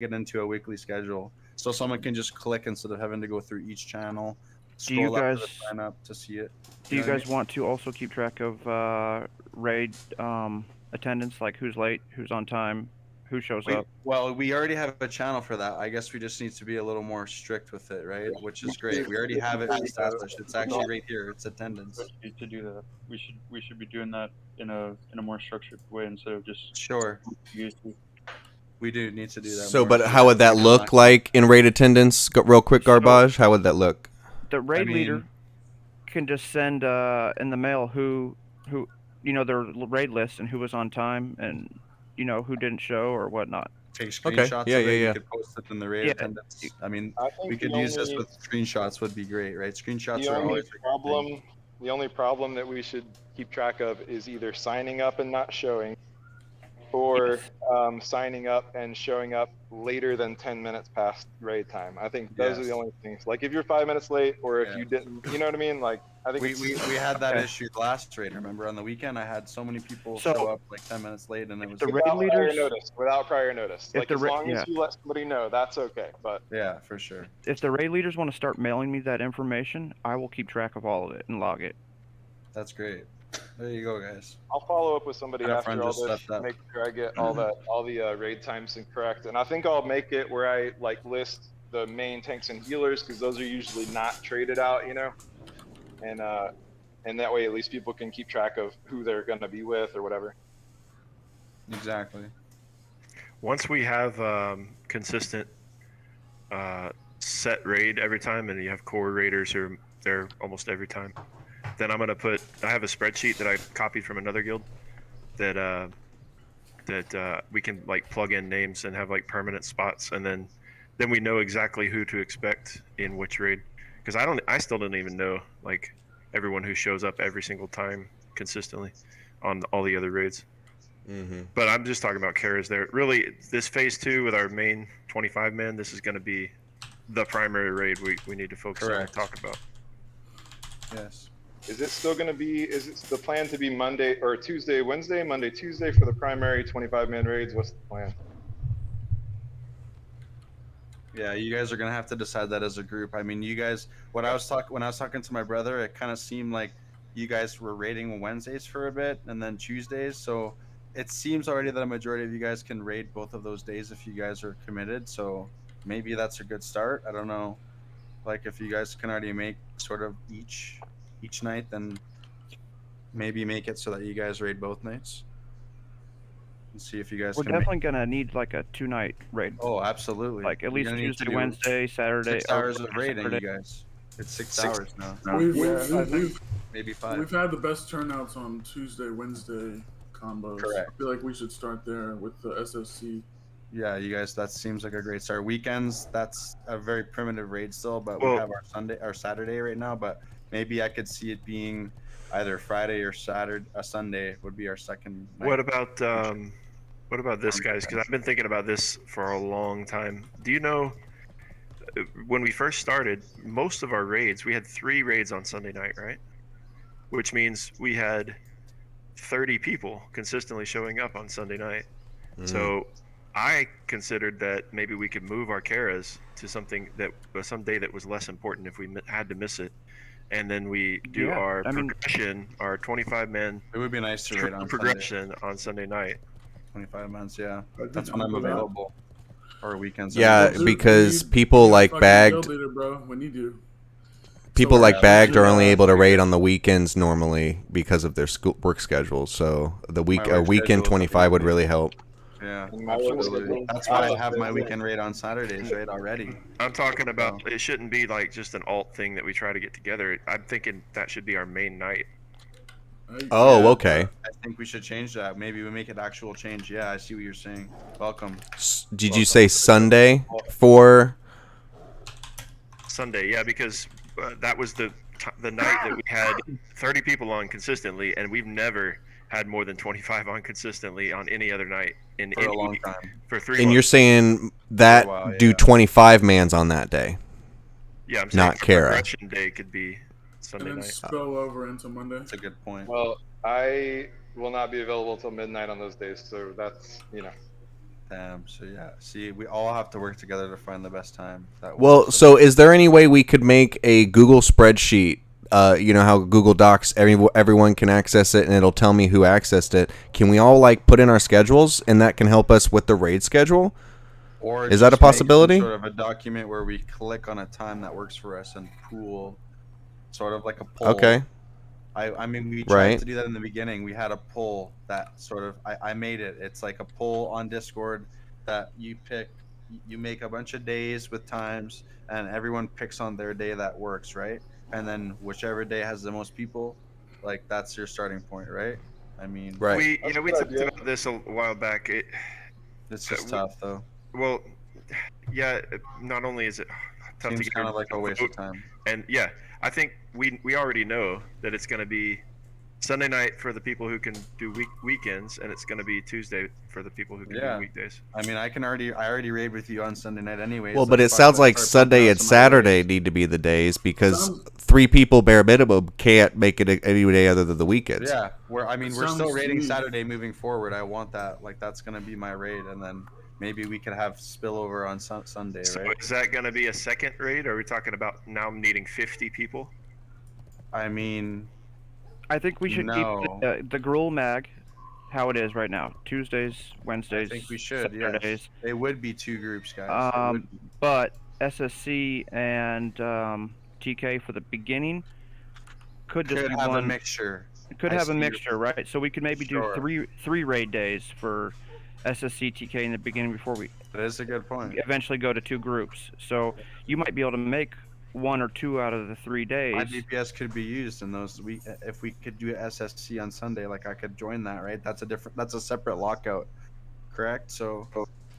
it into a weekly schedule, so someone can just click instead of having to go through each channel, Do you scroll up to the guys sign up to see it. do You know you what I mean? guys want to also keep track of raid attendance, like who's late, who's on time, who shows up? We already have a channel for that. I guess we just need to be a little more strict with it, right? Which is great. We already have it established. It's actually right here. It's attendance. To do that. We should be doing that in a more structured way instead of just Sure, usually. we do need to do that So, more. but So how yeah, would that keep in mind. look like in raid attendance? Real quick, So Garbage. How would that look? the I raid leader mean, can just send in the mail who their raid list and who was on time and who didn't show or whatnot. take Okay. screenshots Yeah, of yeah, it. You yeah. could post it in the raid Yeah, y- attendance. I mean, I we think could use this with screenshots. Would be great, right? Screenshots the are only always a good thing. problem the only problem that we should keep track of is either signing up and not showing, or yes. signing up and showing up later than 10 minutes past raid time. I think those are the Yes. only things. Like if you're 5 minutes late, or if Yeah. you didn't, you know what I mean? Like I think We had that Okay. issue last raid. Remember on the weekend, I had so many people So show up like 10 minutes late, and it if was the raid without prior leaders, notice. Without prior notice. if Like the as long as yeah, you let somebody know, that's okay. But yeah, for sure. if the raid leaders want to start mailing me that information, I will keep track of all of it and log it. That's great. There you go, guys. I'll follow up with somebody And a after friend all just this, stepped up. make sure I get all the raid times incorrect, and I think I'll make it where I like list the main tanks and healers because those are usually not traded out, and that way at least people can keep track of who they're gonna be with or whatever. Exactly. Once we have consistent set raid every time, and you have core raiders who are there almost every time, then I'm gonna put. I have a spreadsheet that I copied from another guild that we can like plug in names and have like permanent spots, and then we know exactly who to expect in which raid. Because I still don't even know like everyone who shows up every single time consistently on all the other raids. Mm-hmm. But I'm just talking about Kara's there. Really, this phase 2 with our main 25 man, this is going to be the primary raid we need to focus on and Correct. talk about. Yes. Is it still gonna be? Is it the plan to be Monday or Tuesday, Wednesday, Monday, Tuesday for the primary 25-man raids? What's the plan? Yeah, you guys are gonna have to decide that as a group. I mean, you guys. When I was talking to my brother, it kind of seemed like you guys were raiding Wednesdays for a bit and then Tuesdays. So it seems already that a majority of you guys can raid both of those days if you guys are committed. So maybe that's a good start. I don't know. Like if you guys can already make sort of each night, then maybe make it so that you guys raid both nights and see if you guys We're can make. definitely gonna need like a 2-night raid, Oh, absolutely. like at You're least gonna need to Tuesday, do Wednesday, Saturday, 6 hours of or raiding, you Saturday. guys. It's 6 hours now. We've, Yeah, I think Maybe we've 5. had the best turnouts on Tuesday, Wednesday combos. Correct. I feel like we should start there with the SSC. Yeah, you guys, that seems like a great start. Weekends, that's a very primitive raid still, but we Well- have our Saturday right now. But maybe I could see it being either Friday or Sunday would be our second night. What about this, guys? Because I've been thinking about this for a long time. Do you know when we first started, most of our raids, we had 3 raids on Sunday night, right? Which means we had 30 people consistently showing up on Sunday night. So I considered that maybe we could move our Karas to something that some day that was less important if we had to miss it, and then we do Yeah, our I mean- progression, our 25 man It would be nice to raid triple on progression on Sunday night. 25 months, yeah. I think That's when I'm we'll do that. available. Or weekends. Yeah, Dude, because we people need a like fucking bagged guild leader, bro. We need you. people So, like bagged are only uh, able to raid on the weekends normally because of their school work schedules. So the My a work weekend schedule is 25 would easy. really help. Yeah, My work absolutely. schedule- That's why I have my weekend raid on Saturdays, right, already. I'm talking about it shouldn't be like just an alt thing that we try to get together. I'm thinking that should be our main night. Oh, Yeah, okay. I think we should change that. Maybe we make it actual change. Yeah, I see what you're saying. Welcome. Did you say Sunday for? Sunday, yeah, because that was the night that we had 30 people on consistently, and we've never had more than 25 on consistently on any other night in For a any long week. time. For 3 And months. you're saying that For a while, do yeah. 25 mans on that day? Yeah, I'm saying not for Kara. progression day could be Sunday And then night. spill over into Monday. That's a good point. Well, I will not be available until midnight on those days, so that's Damn. So yeah. See, we all have to work together to find the best time. That Well, works. so is there any way we could make a Google spreadsheet? You know how Google Docs, everyone can access it, and it'll tell me who accessed it. Can we all like put in our schedules, and that can help us with the raid schedule? Or Is that a just make some possibility? Sort of a document where we click on a time that works for us and pool, sort of like a poll. Okay. I mean, we tried Right. to do that in the beginning. We had a poll that sort of I made it. It's like a poll on Discord that you pick. You make a bunch of days with times, and everyone picks on their day that works, right? And then whichever day has the most people, like that's your starting point, right? I mean, Right. We That's a we good talked idea. about this a while back. it's just we- tough though. Well, yeah. Not only is it tough to Seems get kind of like a everybody to waste of vote, time. and yeah, I think we already know that it's going to be Sunday night for the people who can do weekends, and it's going to be Tuesday for the people who can Yeah. do weekdays. I mean, I already raid with you on Sunday night anyways. Well, but it Let's sounds like start pumping Sunday out and some other Saturday raids. need to be the days because Sounds- 3 people bare minimum can't make it any day other than the weekends. Yeah, we're It still sounds raiding smooth. Saturday moving forward. I want that. Like that's gonna be my raid, and then maybe we could have spillover on Sunday, So right? is that going to be a second raid? Or are we talking about now needing 50 people? I mean, I think we should No. keep the Gruul Mag how it is right now. Tuesdays, I Wednesdays, think we should. Saturdays. Yes, it would be 2 groups, guys. It would be. But SSC and TK for the beginning could just Could be have a one. mixture. Could I have a see your- mixture, right? So we could maybe Sure. do three raid days for SSC TK in the beginning before we That is a good point. eventually go to 2 groups. So you might be able to make 1 or 2 out of the 3 days. My DPS could be used in those. If we could do SSC on Sunday, like I could join that, right? That's a separate lockout, correct? So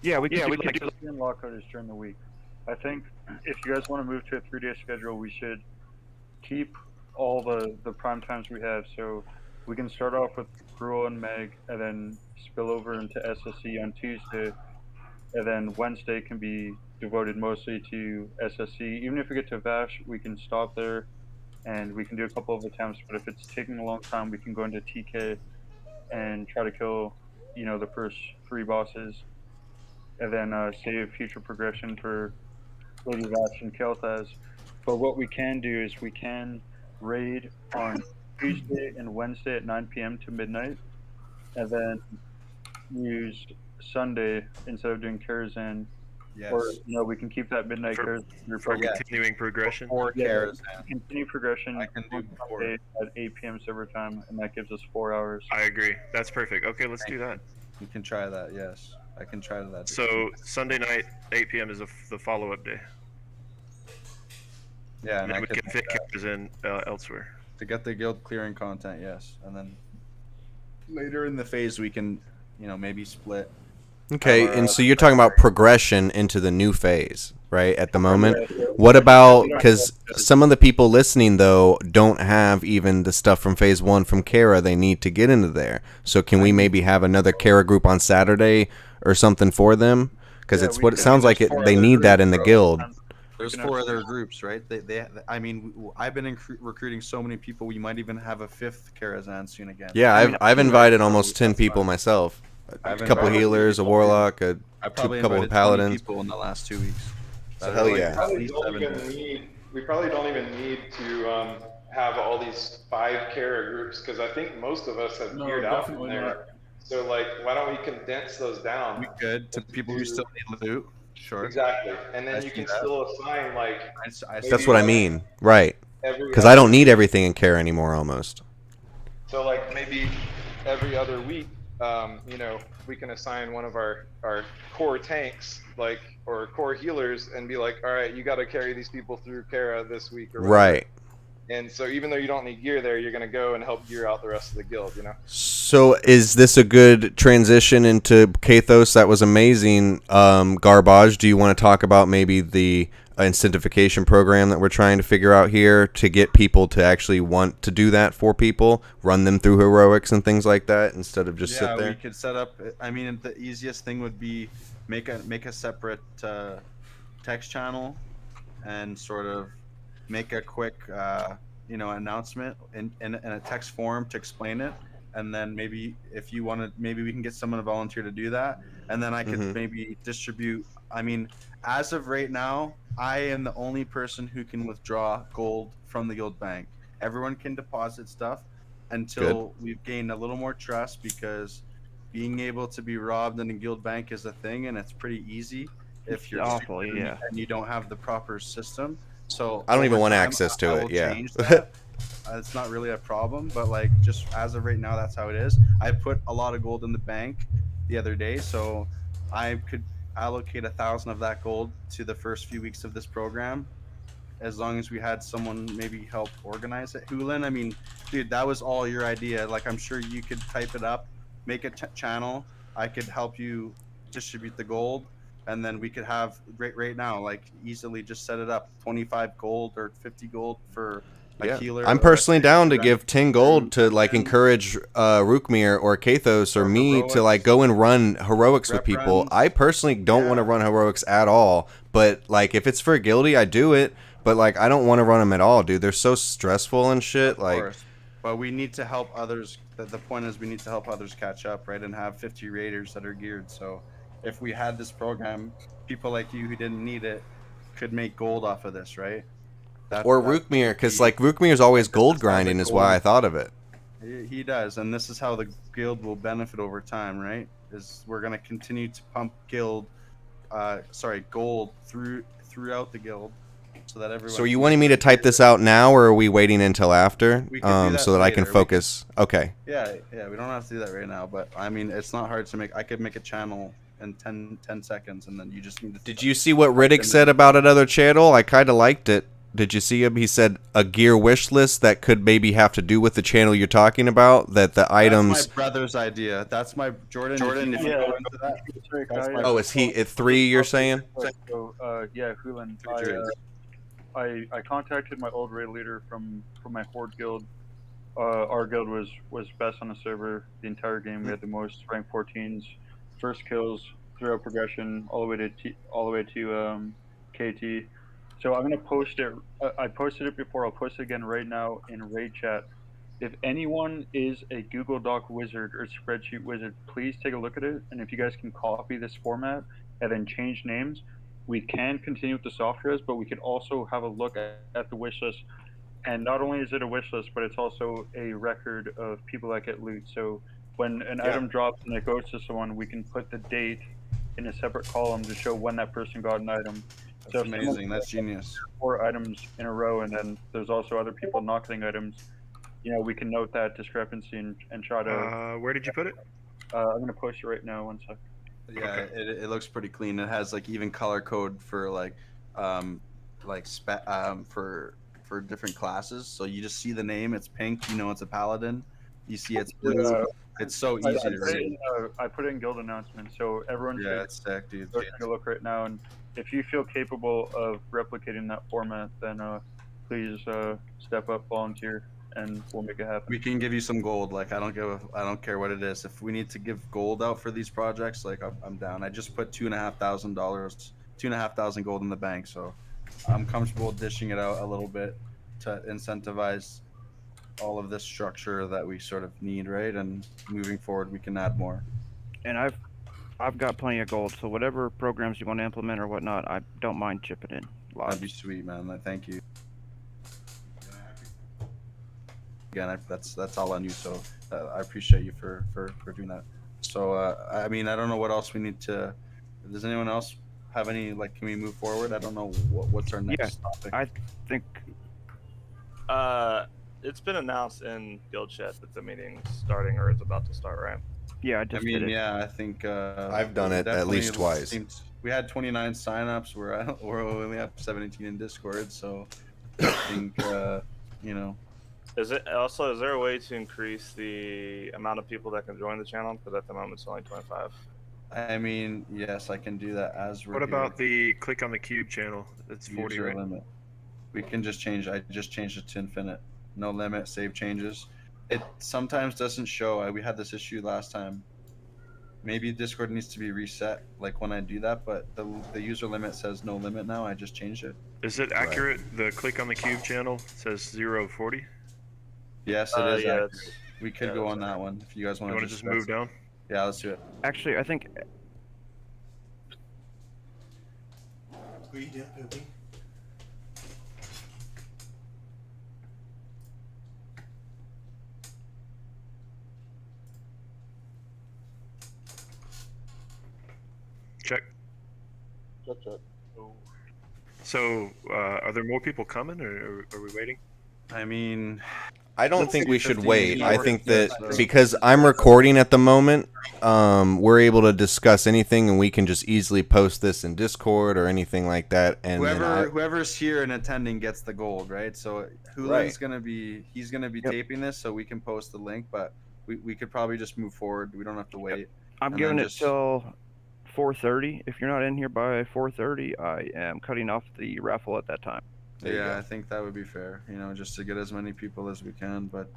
Yeah, we could do like And lockout is during the week. I think if you guys want to move to a 3-day schedule, we should keep all the prime times we have. So we can start off with Gruul and Meg, and then spill over into SSC on Tuesday, and then Wednesday can be devoted mostly to SSC. Even if we get to Vash, we can stop there, and we can do a couple of attempts. But if it's taking a long time, we can go into TK and try to kill, the first 3 bosses, and then save future progression for Lady Vash and Kel'Thas. But what we can do is we can raid on Tuesday and Wednesday at 9 p.m. to midnight, and then use Sunday instead of doing Karazhan. yes, Or we can keep that midnight For- Karazhan For Yeah. continuing progression? or Yeah. cares. continue progression I can do on before. Sunday at 8 p.m. server time, and that gives us 4 hours. I agree. That's perfect. Okay, let's do that. You can try that. Yes, I can try that. So Sunday night, 8 p.m. is the follow-up day. yeah, And and I we could can fit cameras in elsewhere. to get the guild clearing content. Yes, and then later in the phase we can, maybe split. Okay, Or, and so you're talking about progression into the new phase, right? At the moment. What Yeah, about we don't because have- some of the people listening though don't have even the stuff from phase 1 from Kara they need to get into there. So can we maybe have another Kara group on Saturday or something for them? Because Yeah, it's we what it can. sounds like. There's 4 They other need that groups, in the bro. guild. There's can 4 have- other groups, right? I mean, I've been recruiting so many people. We might even have a 5th Karazhan soon again. Yeah, I mean, I've right, invited so almost 10 that's people fine. myself. I've A couple invited healers, a people. warlock, I probably couple of invited 20 paladins. people in the last 2 weeks. So hell yeah. At Probably least don't 7 even days. we probably don't even need to have all these 5 Kara groups because I think most of us have No, geared out from definitely there. not. So why don't we condense those down? We could to people who still need loot. Sure. Exactly, and then I you see can that. still assign That's what I mean, right? every. Because I don't need everything in Kara anymore, almost. So maybe every other week, we can assign one of our core tanks, or core healers, and be like, all right, you got to carry these people through Kara this week, or whatever. Right. And so even though you don't need gear there, you're gonna go and help gear out the rest of the guild, So is this a good transition into Kathos? That was amazing. Garbage, do you want to talk about maybe the incentivification program that we're trying to figure out here to get people to actually want to do that for people, run them through heroics and things like that instead of just sit we there? could set up. I mean, the easiest thing would be make a separate text channel, and sort of make a quick announcement in a text form to explain it, and then maybe if you want to, maybe we can get someone to volunteer to do that. and then I could Mhm. maybe distribute. I mean, as of right now, I am the only person who can withdraw gold from the guild bank. Everyone can deposit stuff until we've gained a little more trust, because being able to be robbed in a guild bank is a thing, and it's pretty easy if It's you're awful, super yeah. and you don't have the proper system. So I don't even over want time, access to I it. will Yeah. change that. It's not really a problem, but like just as of right now, that's how it is. I put a lot of gold in the bank the other day, so I could allocate 1,000 of that gold to the first few weeks of this program, as long as we had someone maybe help organize it. Hulan, I mean, dude, that was all your idea. Like, I'm sure you could type it up, make a channel. I could help you distribute the gold, and then we could have right now, like, easily just set it up 25 gold or 50 gold for a Yeah, healer. I'm or a personally down to strength give 10 crew, gold to and like then encourage Rookmere or Kathos or Or me to like heroics. go and run heroics with Rep people. runs. I personally don't want to Yeah. run heroics at all, but like if it's for a guildie, I do it. But like I don't want to run them at all, dude. They're so stressful and shit. Of Like, course. But we need to help others. The point is, we need to help others catch up, right? And have 50 raiders that are geared. So if we had this program, people like you who didn't need it could make gold off of this, right? or That Rookmere, because be- like Rookmere's always this gold is how the grinding, is why gold- I thought of it. he does, and this is how the guild will benefit over time, right? Is we're gonna continue to pump gold throughout the guild, so that everyone. So are you can wanting me to get type this out now, or are we waiting until after, We can do that so that I can later. We focus? Okay. Yeah, we don't have to do that right now, but I mean, it's not hard to make. I could make a channel in 10 seconds, and then you just need to. Did you see what Riddick said about another channel? I kind of liked it. Did you see him? He said a gear wish list that could maybe have to do with the channel you're talking about. That the items. That's my brother's idea. That's my Jordan. If you yeah. go into that, Sorry, That's Kai. my- Oh, is he at 3? You're saying? So, yeah, Hulan, I contacted my old raid leader from my Horde guild. Our guild was best on the server the entire game. We had the most rank 14s, first kills throughout progression, all the way to KT. So I'm gonna post it. I posted it before. I'll post it again right now in raid chat. If anyone is a Google Doc wizard or spreadsheet wizard, please take a look at it. And if you guys can copy this format and then change names, we can continue with the softwares, but we could also have a look at the wish list. And not only is it a wish list, but it's also a record of people that get loot. So when an item drops and it goes to someone, we can put the date in a separate column to show when that person got an item. that's So if someone amazing. That's genius. 4 items in a row, and then there's also other people not getting items. You know, we can note that discrepancy and try to. Where did you put it? I'm gonna post it right now. 1 sec. Yeah, it looks pretty clean. It has like even color code for for different classes. So you just see the name. It's pink. You know it's a paladin. You see it's blue. Yeah. It's so I easy to put it read. in, I put it in guild announcements, so everyone Yeah, should it's sick, dude. go take a look right now. And if you feel capable of replicating that format, then please step up, volunteer, and we'll make it happen. We can give you some gold. Like I don't care what it is. If we need to give gold out for these projects, like I'm down. I just put $2,500, $2,500 gold in the bank, so I'm comfortable dishing it out a little bit to incentivize all of this structure that we sort of need, right? And moving forward, we can add more. And I've got plenty of gold, so whatever programs you want to implement or whatnot, I don't mind chipping in. That'd be sweet, man. Thank you. Again, that's all on you. So I appreciate you for doing that. So I mean, I don't know what else we need to. Does anyone else have any like? Can we move forward? I don't know what's our next topic. I think It's been announced in guild chat that the meeting's starting or is about to start, right? yeah, I I just mean, did it. yeah, I think I've done it at definitely least twice. We had 29 signups. We only have 17 in Discord, so I think you know. Is there a way to increase the amount of people that can join the channel? Because at the moment it's only 25. I mean, yes, I can do that as we're What about here. the click on the cube channel? It's 40, User right? limit? We can just change. I just changed it to infinite. No limit. Save changes. It sometimes doesn't show. We had this issue last time. Maybe Discord needs to be reset, like when I do that. But the user limit says no limit now. I just changed it. Is it accurate? The click on the cube channel says 040. Yes, it is. Yeah, accurate. it's- We could yeah, go that's on that one if you guys You want want to just move down? Yeah, let's do it. Actually, I think What are you doing, Poopy? Check. Check. So, are there more people coming, or are we waiting? I mean, I don't Let's think see, we should 15 wait. I hours, think yeah, that so- because I'm recording at the moment, we're able to discuss anything, and we can just easily post this in Discord or anything like that. And then whoever's here and attending gets the gold, right? So Hulin's Right. gonna be Yep. taping this, so we can post the link, but we could probably just move forward. We don't have to wait. I'm And giving then it just- till 4:30. If you're not in here by 4:30, I am cutting off the raffle at that time. There you Yeah, go. I think that would be fair. You know, just to get as many people as we can. But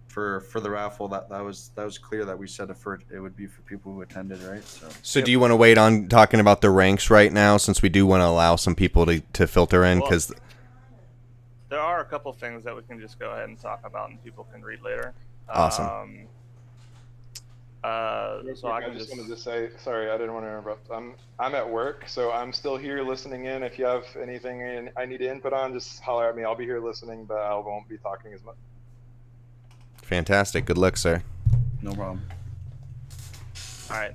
for the raffle, that was clear that we said it would be for people who attended, right? So do you want to wait on talking about the ranks right now, since we do want to allow some people to filter in? Well, Because There are a couple things that we can just go ahead and talk about, and people can read later. Awesome. So I can just just. wanted to say, sorry, I didn't want to interrupt. I'm at work, so I'm still here listening in. If you have anything I need to input on, just holler at me. I'll be here listening, but I won't be talking as much. fantastic. Good luck, sir. No problem. All right.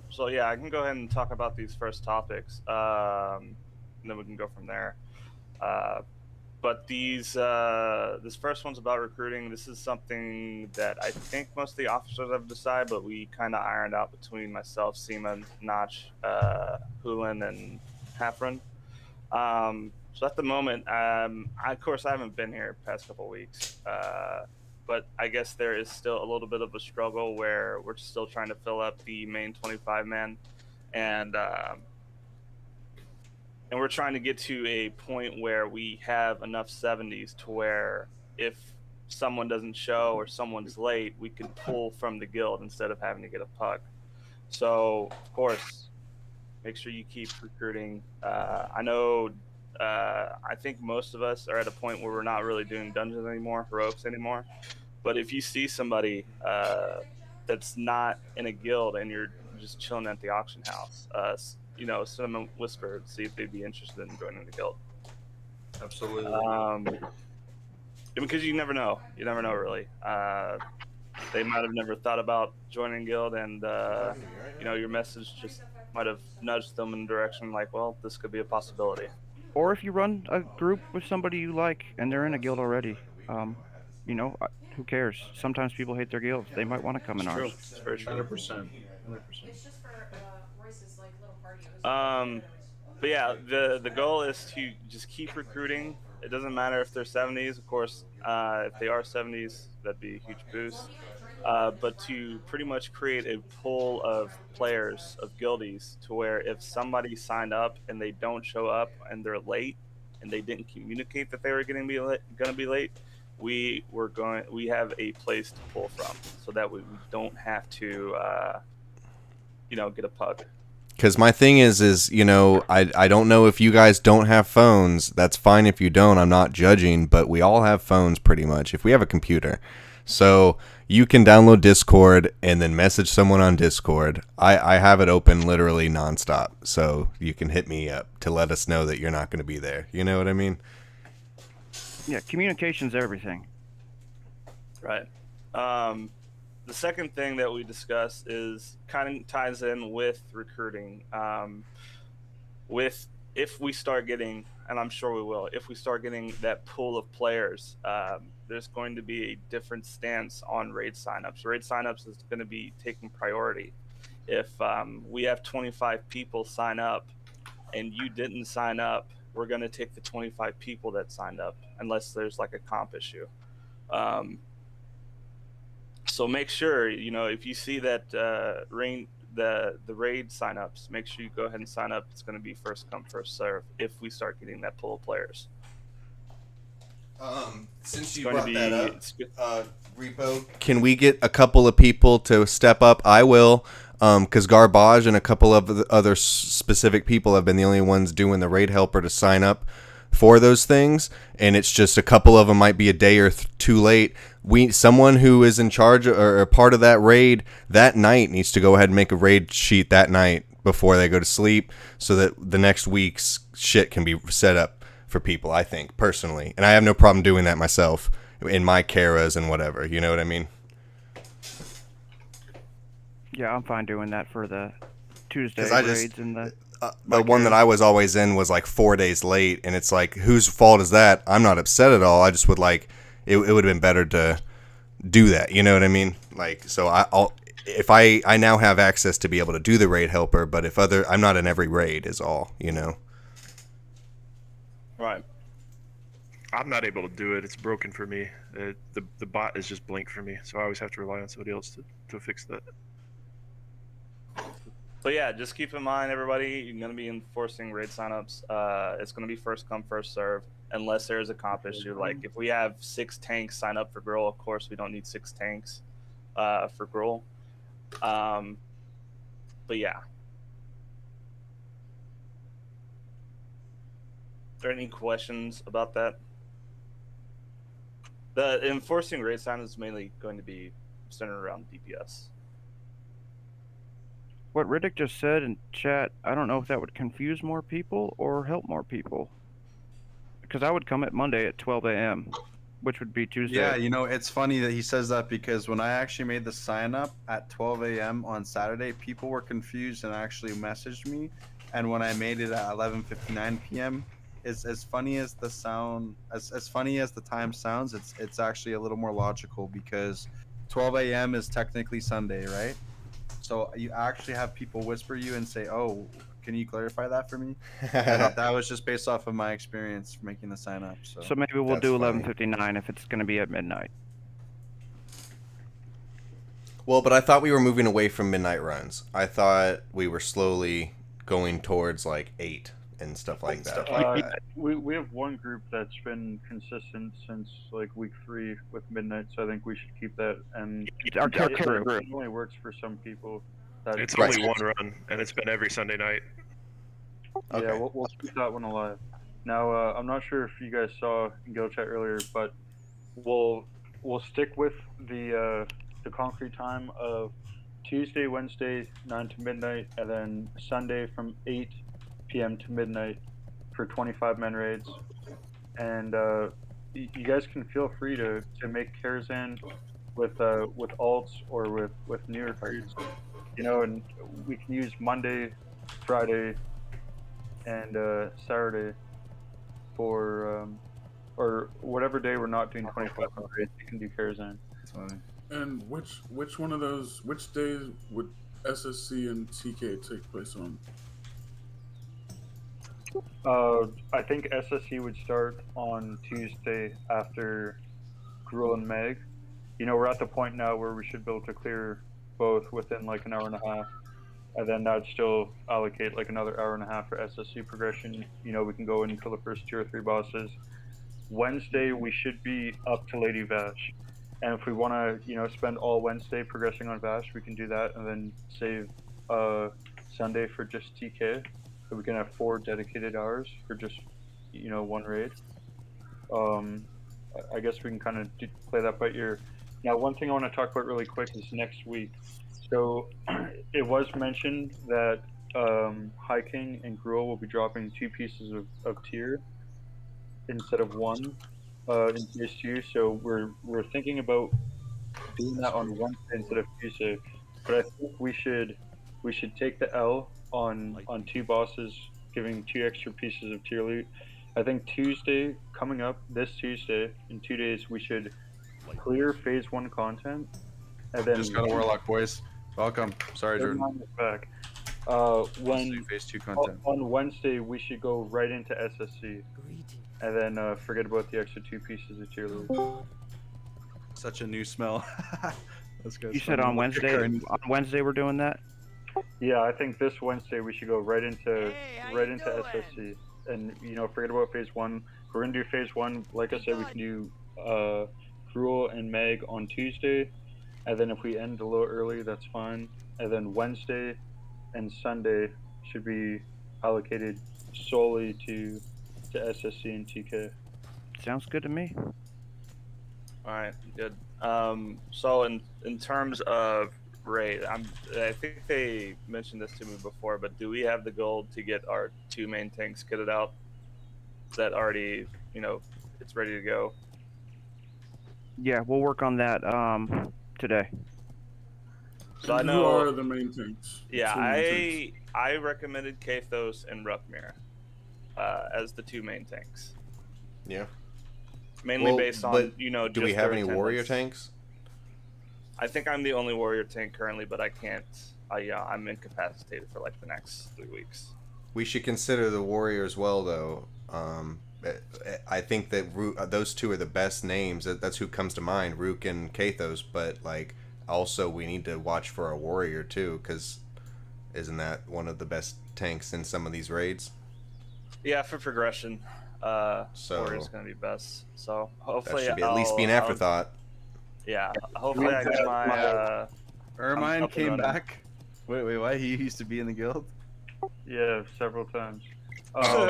So yeah, I can go ahead and talk about these first topics, and then we can go from there. But this first one's about recruiting. This is something that I think most of the officers have decided, but we kind of ironed out between myself, Seaman, Notch, Hulin, and Hafren. So at the moment, of course, I haven't been here the past couple weeks, but I guess there is still a little bit of a struggle where we're still trying to fill up the main 25-man, and we're trying to get to a point where we have enough 70s to where if someone doesn't show or someone's late, we can pull from the guild instead of having to get a puck. So, of course, make sure you keep recruiting. I know, I think most of us are at a point where we're not really doing dungeons anymore, heroics anymore. But if you see somebody that's not in a guild and you're just chilling at the auction house, send them a whisper to see if they'd be interested in joining the guild. Absolutely. Because you never know. You never know, really. They might have never thought about joining guild, and your message just might have nudged them in a direction like, well, this could be a possibility. Or if you run a group with somebody you like and they're in a guild already, who cares? Sometimes people hate their guilds. They might want to come in It's true. ours. It's very true. 100%. It's just for Royce's little party. But yeah, the goal is to just keep recruiting. It doesn't matter if they're 70s, of course. If they are 70s, that'd be a huge boost. But to pretty much create a pool of players, of guildies, to where if somebody signed up and they don't show up and they're late and they didn't communicate that they were going to be late, we have a place to pull from, so that we don't have to get a puck. Because my thing is I don't know if you guys don't have phones. That's fine if you don't. I'm not judging, but we all have phones pretty much if we have a computer. So you can download Discord and then message someone on Discord. I have it open literally nonstop. So you can hit me up to let us know that you're not going to be there. You know what I mean? Yeah, communication's everything. Right. The second thing that we discussed is kind of ties in with recruiting. If we start getting, and I'm sure we will, if we start getting that pool of players, there's going to be a different stance on raid signups. Raid signups is going to be taking priority. If we have 25 people sign up and you didn't sign up, we're going to take the 25 people that signed up, unless there's like a comp issue. So make sure, if you see that the raid signups, make sure you go ahead and sign up. It's going to be first come, first serve if we start getting that pool of players. Since you Going to brought be, that up, Repo, can we get a couple of people to step up? I will, because Garbage and a couple of the other specific people have been the only ones doing the raid helper to sign up for those things, and it's just a couple of them might be a day or too late. Someone who is in charge or a part of that raid that night needs to go ahead and make a raid sheet that night before they go to sleep, so that the next week's shit can be set up for people, I think, personally. And I have no problem doing that myself in my Karas and whatever, you know what I mean? Yeah, I'm fine doing that for the Tuesday 'Cause I just- raids and the. The one that I was always in was like 4 days late, and it's like, whose fault is that? I'm not upset at all. I just would like, it would have been better to do that, you know what I mean? Like, so if I now have access to be able to do the raid helper, but if I'm not in every raid is all, you know? Right. I'm not able to do it. It's broken for me. The bot is just blinked for me, so I always have to rely on somebody else to fix that. But yeah, just keep in mind, everybody, you're going to be enforcing raid signups. It's going to be first come, first serve, unless there's a comp issue. Like, if we have 6 tanks sign up for Gruul, of course, we don't need 6 tanks for Gruul. But yeah. Are there any questions about that? The enforcing raid sign is mainly going to be centered around DPS. What Riddick just said in chat, I don't know if that would confuse more people or help more people. Because I would come at Monday at 12 a.m., which would be Tuesday. Yeah, you know, it's funny that he says that because when I actually made the sign up at 12 a.m. on Saturday, people were confused and actually messaged me. And when I made it at 11:59 p.m., as funny as the sound, as funny as the time sounds, it's actually a little more logical because 12 a.m. is technically Sunday, right? So you actually have people whisper you and say, "Oh, can you clarify that for me?" That was just based off of my experience making the sign up. So maybe we'll That's do funny. 11:59 if it's going to be at midnight. Well, but I thought we were moving away from midnight runs. I thought we were slowly going towards like 8 and stuff like that. We have one group that's been consistent since like week 3 with midnight, so I think we should keep that. And Our it current group. only works for some people. That It's Right. only one run, and it's been every Sunday night. Yeah, Okay. we'll keep that one alive. Now, I'm not sure if you guys saw in Guild Chat earlier, but we'll stick with the concrete time of Tuesday, Wednesday, 9 to midnight, and then Sunday from 8 p.m. to midnight for 25-man raids. And you guys can feel free to make Karazhan with alts or with newer cards. You know, and we can use Monday, Friday, and Saturday for or whatever day we're not doing 25 raids, you can do Karazhan. And which one of those, which days would SSC and TK take place on? I think SSC would start on Tuesday after Gruul and Meg. You know, we're at the point now where we should be able to clear both within like an hour and a half. And then that'd still allocate like another hour and a half for SSC progression. You know, we can go in and kill the first 2 or 3 bosses. Wednesday, we should be up to Lady Vash. And if we want to, you know, spend all Wednesday progressing on Vash, we can do that and then save Sunday for just TK. So we can have 4 dedicated hours for just, you know, 1 raid. I guess we can kind of play that by ear. Now, one thing I want to talk about really quick is next week. So it was mentioned that High King and Gruul will be dropping 2 pieces of tier instead of 1 in phase 2. So we're thinking about doing that on Wednesday instead of Tuesday. But I think we should take the L on 2 bosses, giving 2 extra pieces of tier loot. I think Tuesday, coming up this Tuesday, in 2 days, we should clear phase 1 content. And then Just got a Warlock, boys. Welcome. Sorry, Jordan. back. When phase 2 content. on Wednesday, we should go right into SSC. And then forget about the extra 2 pieces of tier loot. Such a new smell. Let's go. You said on Wednesday. On Wednesday we're doing that. Yeah, I think this Wednesday we should go right into SSC, and you know, forget about phase 1. We're gonna do phase 1. Like I said, we can do Gruul and Meg on Tuesday, and then if we end a little early, that's fine. And then Wednesday and Sunday should be allocated solely to SSC and TK. Sounds good to me. All right, good. So in terms of raid, I think they mentioned this to me before, but do we have the goal to get our 2 main tanks kitted out? Is that already, it's ready to go? Yeah, we'll work on that today. So I And know. Who are the main tanks? The Yeah, two main tanks? I recommended Kathos and Ruckmere as the 2 main tanks. Yeah. Mainly Well, based on, but do Do we just have their any warrior attendance. tanks? I think I'm the only warrior tank currently, but I can't. I'm incapacitated for like the next 3 weeks. We should consider the warrior as well, though. I think that those 2 are the best names. That's who comes to mind, Rook and Kathos. But like, also we need to watch for a warrior too, because isn't that one of the best tanks in some of these raids? Yeah, for progression, So warrior's gonna be best. So that hopefully should at least be an afterthought. Yeah, hopefully I get my. Ermine up and came running. back. Wait, why? He used to be in the guild? Yeah, several times. Oh,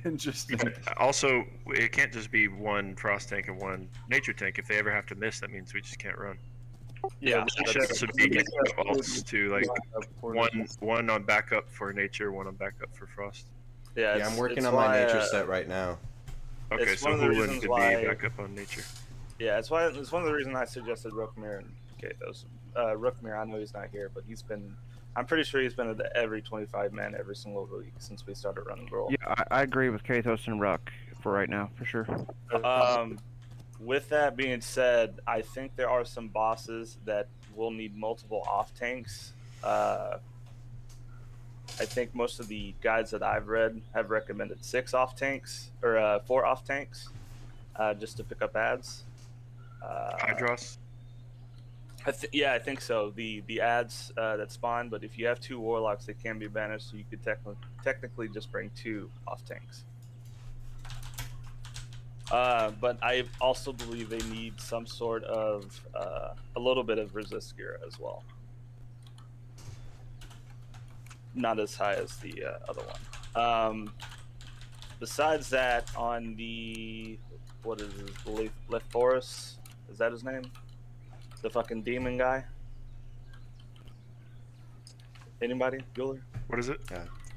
interesting. Also, it can't just be one frost tank and one nature tank. If they ever have to miss, that means we just can't run. Yeah, It should be alts to like one on backup for nature, one on backup for frost. Yeah, Yeah, I'm working it's on my why, nature set right now. Okay, It's so one of the Hoolan reasons could why- be backup on nature. Yeah, it's one of the reasons I suggested Rookmere and Kathos. Rookmere, I know he's not here, but I'm pretty sure he's been at every 25 man every single week since we started running Brawl. Yeah, I agree with Kathos and Ruck for right now, for sure. With that being said, I think there are some bosses that will need multiple off tanks. I think most of the guides that I've read have recommended 6 off tanks or 4 off tanks, just to pick up ads. Hydros. I think so. The ads that spawn, but if you have 2 warlocks, they can be banished, so you could technically just bring 2 off tanks. But I also believe they need some sort of a little bit of resist gear as well. Not as high as the other one. Besides that, on the what is it, Lethoris? Is that his name? The fucking demon guy. Anybody? Bueller? What is it?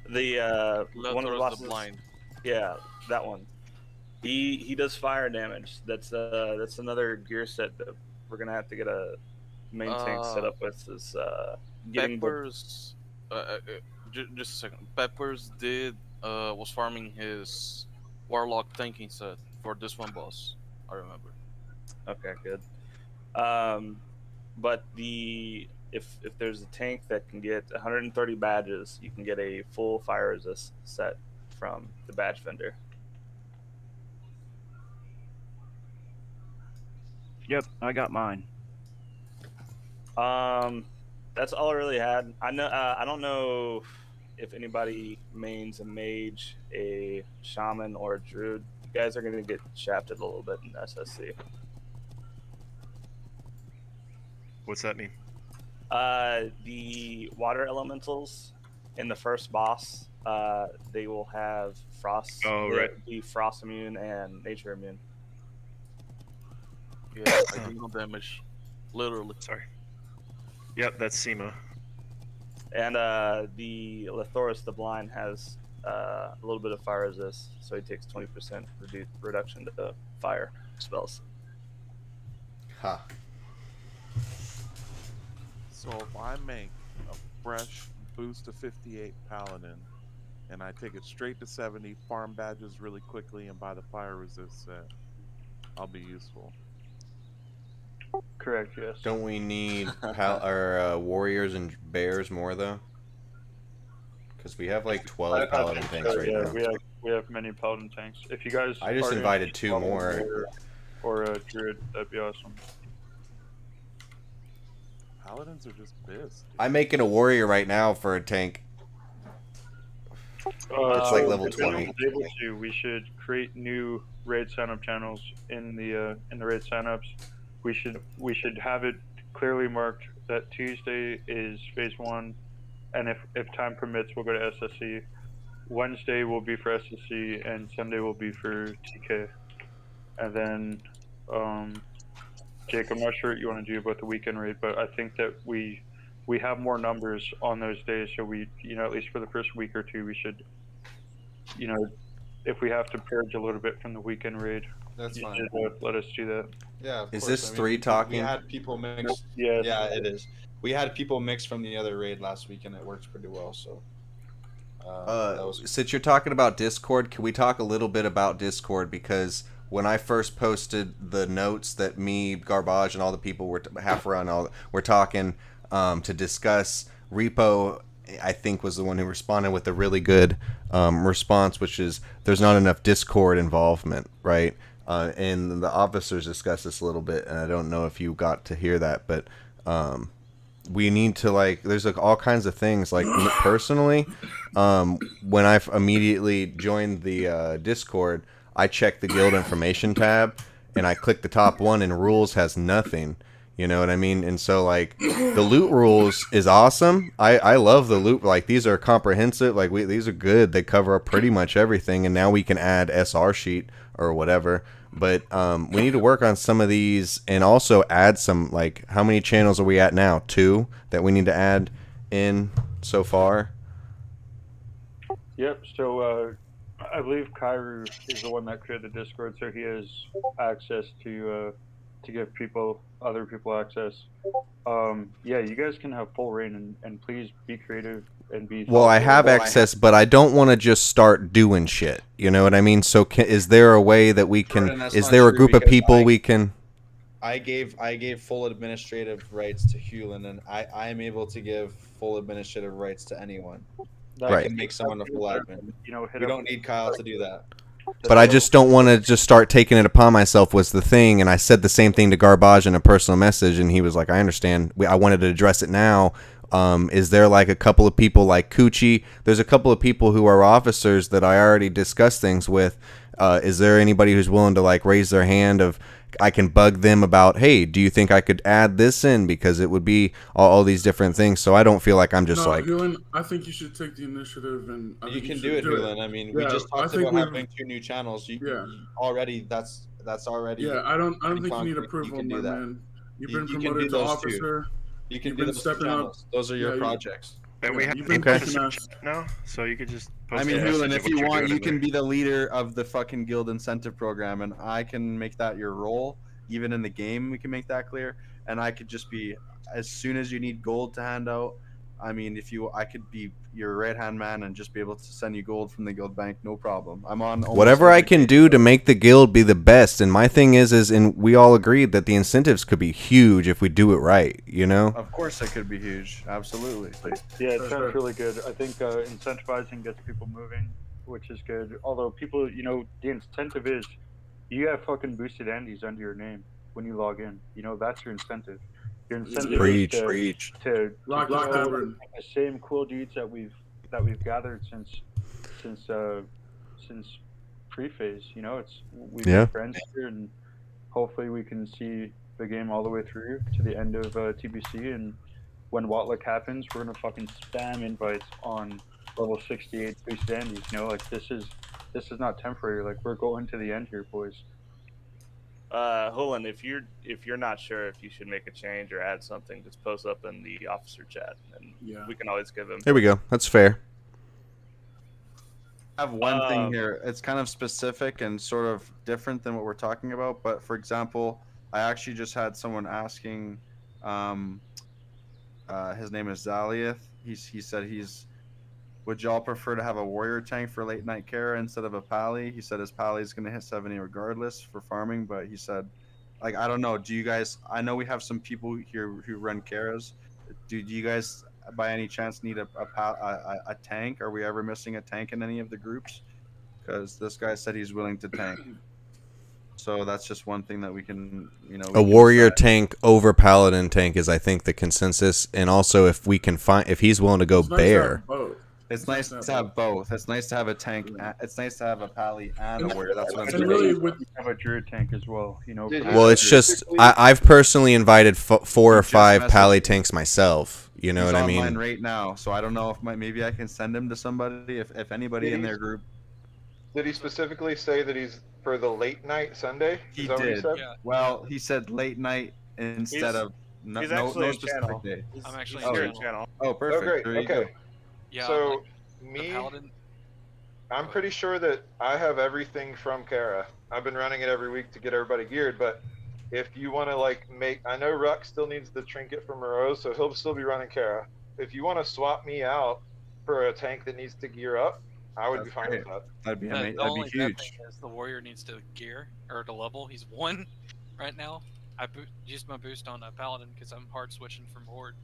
The one of the Letter bosses. the blind. Yeah, that one. He does fire damage. That's another gear set that we're gonna have to get a main tank set up with. Is getting Peppers. Just a second. Peppers was farming his warlock tanking set for this one boss. I remember. Okay, good. But if there's a tank that can get 130 badges, you can get a full fire resist set from the badge vendor. Yep, I got mine. That's all I really had. I know. I don't know if anybody mains a mage, a shaman, or a druid. You guys are gonna get shafted a little bit in SSC. What's that mean? The water elementals in the first boss, they will have frost. Oh, they'll right. Be frost immune and nature immune. Yeah, I do no damage. Literally. Sorry. Yep, that's SEMA. And the Lethoris the Blind has a little bit of fire resist, so he takes 20% reduction to fire spells. Ha. So if I make a fresh boost to 58 paladin, and I take it straight to 70, farm badges really quickly, and buy the fire resist set, I'll be useful. Correct, yes. Don't we need warriors and bears more though? Because we have like 12 paladin tanks right yeah, now. we have many paladin tanks. If you guys I just are invited interested 2 in more. warrior or a druid, that'd be awesome. Paladins are just pissed. I'm making a warrior right now for a tank. It's like level if anyone's 20. able to, we should create new raid sign up channels in the raid signups. We should have it clearly marked that Tuesday is phase 1, and if time permits, we'll go to SSC. Wednesday will be for SSC, and Sunday will be for TK. And then, Jake, I'm not sure what you want to do about the weekend raid, but I think that we we have more numbers on those days, so we, at least for the first week or two, we should, if we have to purge a little bit from the weekend raid, That's you fine. should, let us do that. Yeah. Of Is course. this three talking? We had people mix. Yeah. Yeah, it is. We had people mix from the other raid last week, and it works pretty well. So. Since you're talking about Discord, can we talk a little bit about Discord? Because when I first posted the notes that me, Garbage, and all the people were we're talking to discuss, Repo, I think, was the one who responded with a really good response, which is there's not enough Discord involvement, right? And the officers discussed this a little bit, and I don't know if you got to hear that, but we need to, like, there's like all kinds of things. Like, personally, when I immediately joined the Discord, I checked the guild information tab, and I clicked the top one, and rules has nothing. You know what I mean? And so, like, the loot rules is awesome. I love the loot. Like, these are comprehensive. Like, these are good. They cover up pretty much everything. And now we can add SR sheet or whatever. But we need to work on some of these and also add some, like, how many channels are we at now? 2 that we need to add in so far? Yep, so I believe Kairu is the one that created the Discord, so he has access to give other people access. Yeah, you guys can have full reign, and please be creative and be... Well, I have access, but I don't want to just start doing shit. You know what I mean? So is there a way that we can... Jordan, that's is not there a true group of because people we can... I gave full administrative rights to Hewlin, and I am able to give full administrative rights to anyone. That Right. can make someone a full admin. Hit We up- don't need Kyle to do that. But I just don't want to just start taking it upon myself was the thing. And I said the same thing to Garbage in a personal message, and he was like, I understand. I wanted to address it now. Is there like a couple of people like Coochie? There's a couple of people who are officers that I already discussed things with. Is there anybody who's willing to like raise their hand of I can bug them about, hey, do you think I could add this in? Because it would be all these different things. So I don't feel like I'm just like... Hewlin, I think you should take the initiative, and I You think can should do it, Hewlin. I mean, we Yeah, just I talked think about we've- having 2 new channels. Yeah. Already, that's already... Yeah, I don't pretty think you need concrete. approval, can my do that. man. You've You been can do promoted to those two. officer. You can You've do been those 2 stepping up. channels. Those are your Yeah, you- projects. And we have you've been Okay. pushing us. now, so you could just post I mean, a message Hewlin, of if what you you're want, doing you in can there. be the leader of the fucking guild incentive program, and I can make that your role. Even in the game, we can make that clear. And I could just be, as soon as you need gold to hand out, I mean, I could be your right-hand man and just be able to send you gold from the guild bank, no problem. I'm on almost Whatever I every can game, do so- to make the guild be the best. And my thing is and we all agreed that the incentives could be huge if we do it right, you know? Of course, it could be huge. Absolutely. Yeah, it For sounds sure. really good. I think incentivizing gets people moving, which is good. Although people, the incentive is you have fucking boosted Andes under your name when you log in. That's your incentive. Your incentive Preach. is to Lock do Tavern. the same cool deeds that we've gathered since pre-phase. We've Yeah. made friends here, and hopefully we can see the game all the way through to the end of TBC. And when Watlick happens, we're gonna fucking spam invites on level 68 boosted Andes. This is not temporary. Like, we're going to the end here, boys. Hulan, if you're not sure if you should make a change or add something, just post up in the officer chat, and Yeah. we can always give him. There we go. That's fair. I have one thing here. It's kind of specific and sort of different than what we're talking about. But for example, I actually just had someone asking. His name is Zaliath. He said would y'all prefer to have a warrior tank for late night care instead of a pally? He said his pally is gonna hit 70 regardless for farming, but he said, like, I don't know. Do you guys? I know we have some people here who run caras. Do you guys, by any chance, need a tank? Are we ever missing a tank in any of the groups? Because this guy said he's willing to tank. So that's just one thing that we can, we A can warrior decide. tank over paladin tank is, I think, the consensus. And also, if we can find, if he's willing to go It's nice to bear, have both. It's nice to have both. It's nice to have a tank. It's nice to have a pally and a warrior. That's what I'm And saying. really, with Have a druid tank as well. well, it's just I've personally invited 4 or Just 5 message pally me. tanks myself. You know He's what I online mean? right now, so I don't know if maybe I can send him to somebody if anybody in their group. Did he specifically say that he's for the late night Sunday? He Is that what he did. said? Well, he said late night instead He's- of No, He's no, actually no in specific channel. day. I'm actually He's in here in channel. channel. Oh, perfect. Oh, great. There you Okay. go. Yeah. So like, the me, paladin. I'm pretty sure that I have everything from Kara. I've been running it every week to get everybody geared, but if you want to like I know Ruck still needs the trinket from Moreau, so he'll still be running Kara. If you want to swap me out for a tank that needs to gear up, I would be That's fine great. with that. That'd be The amazing. only That'd be bad huge. thing is the warrior needs to gear or to level. He's 1 right now. I used my boost on a paladin because I'm hard switching from horde.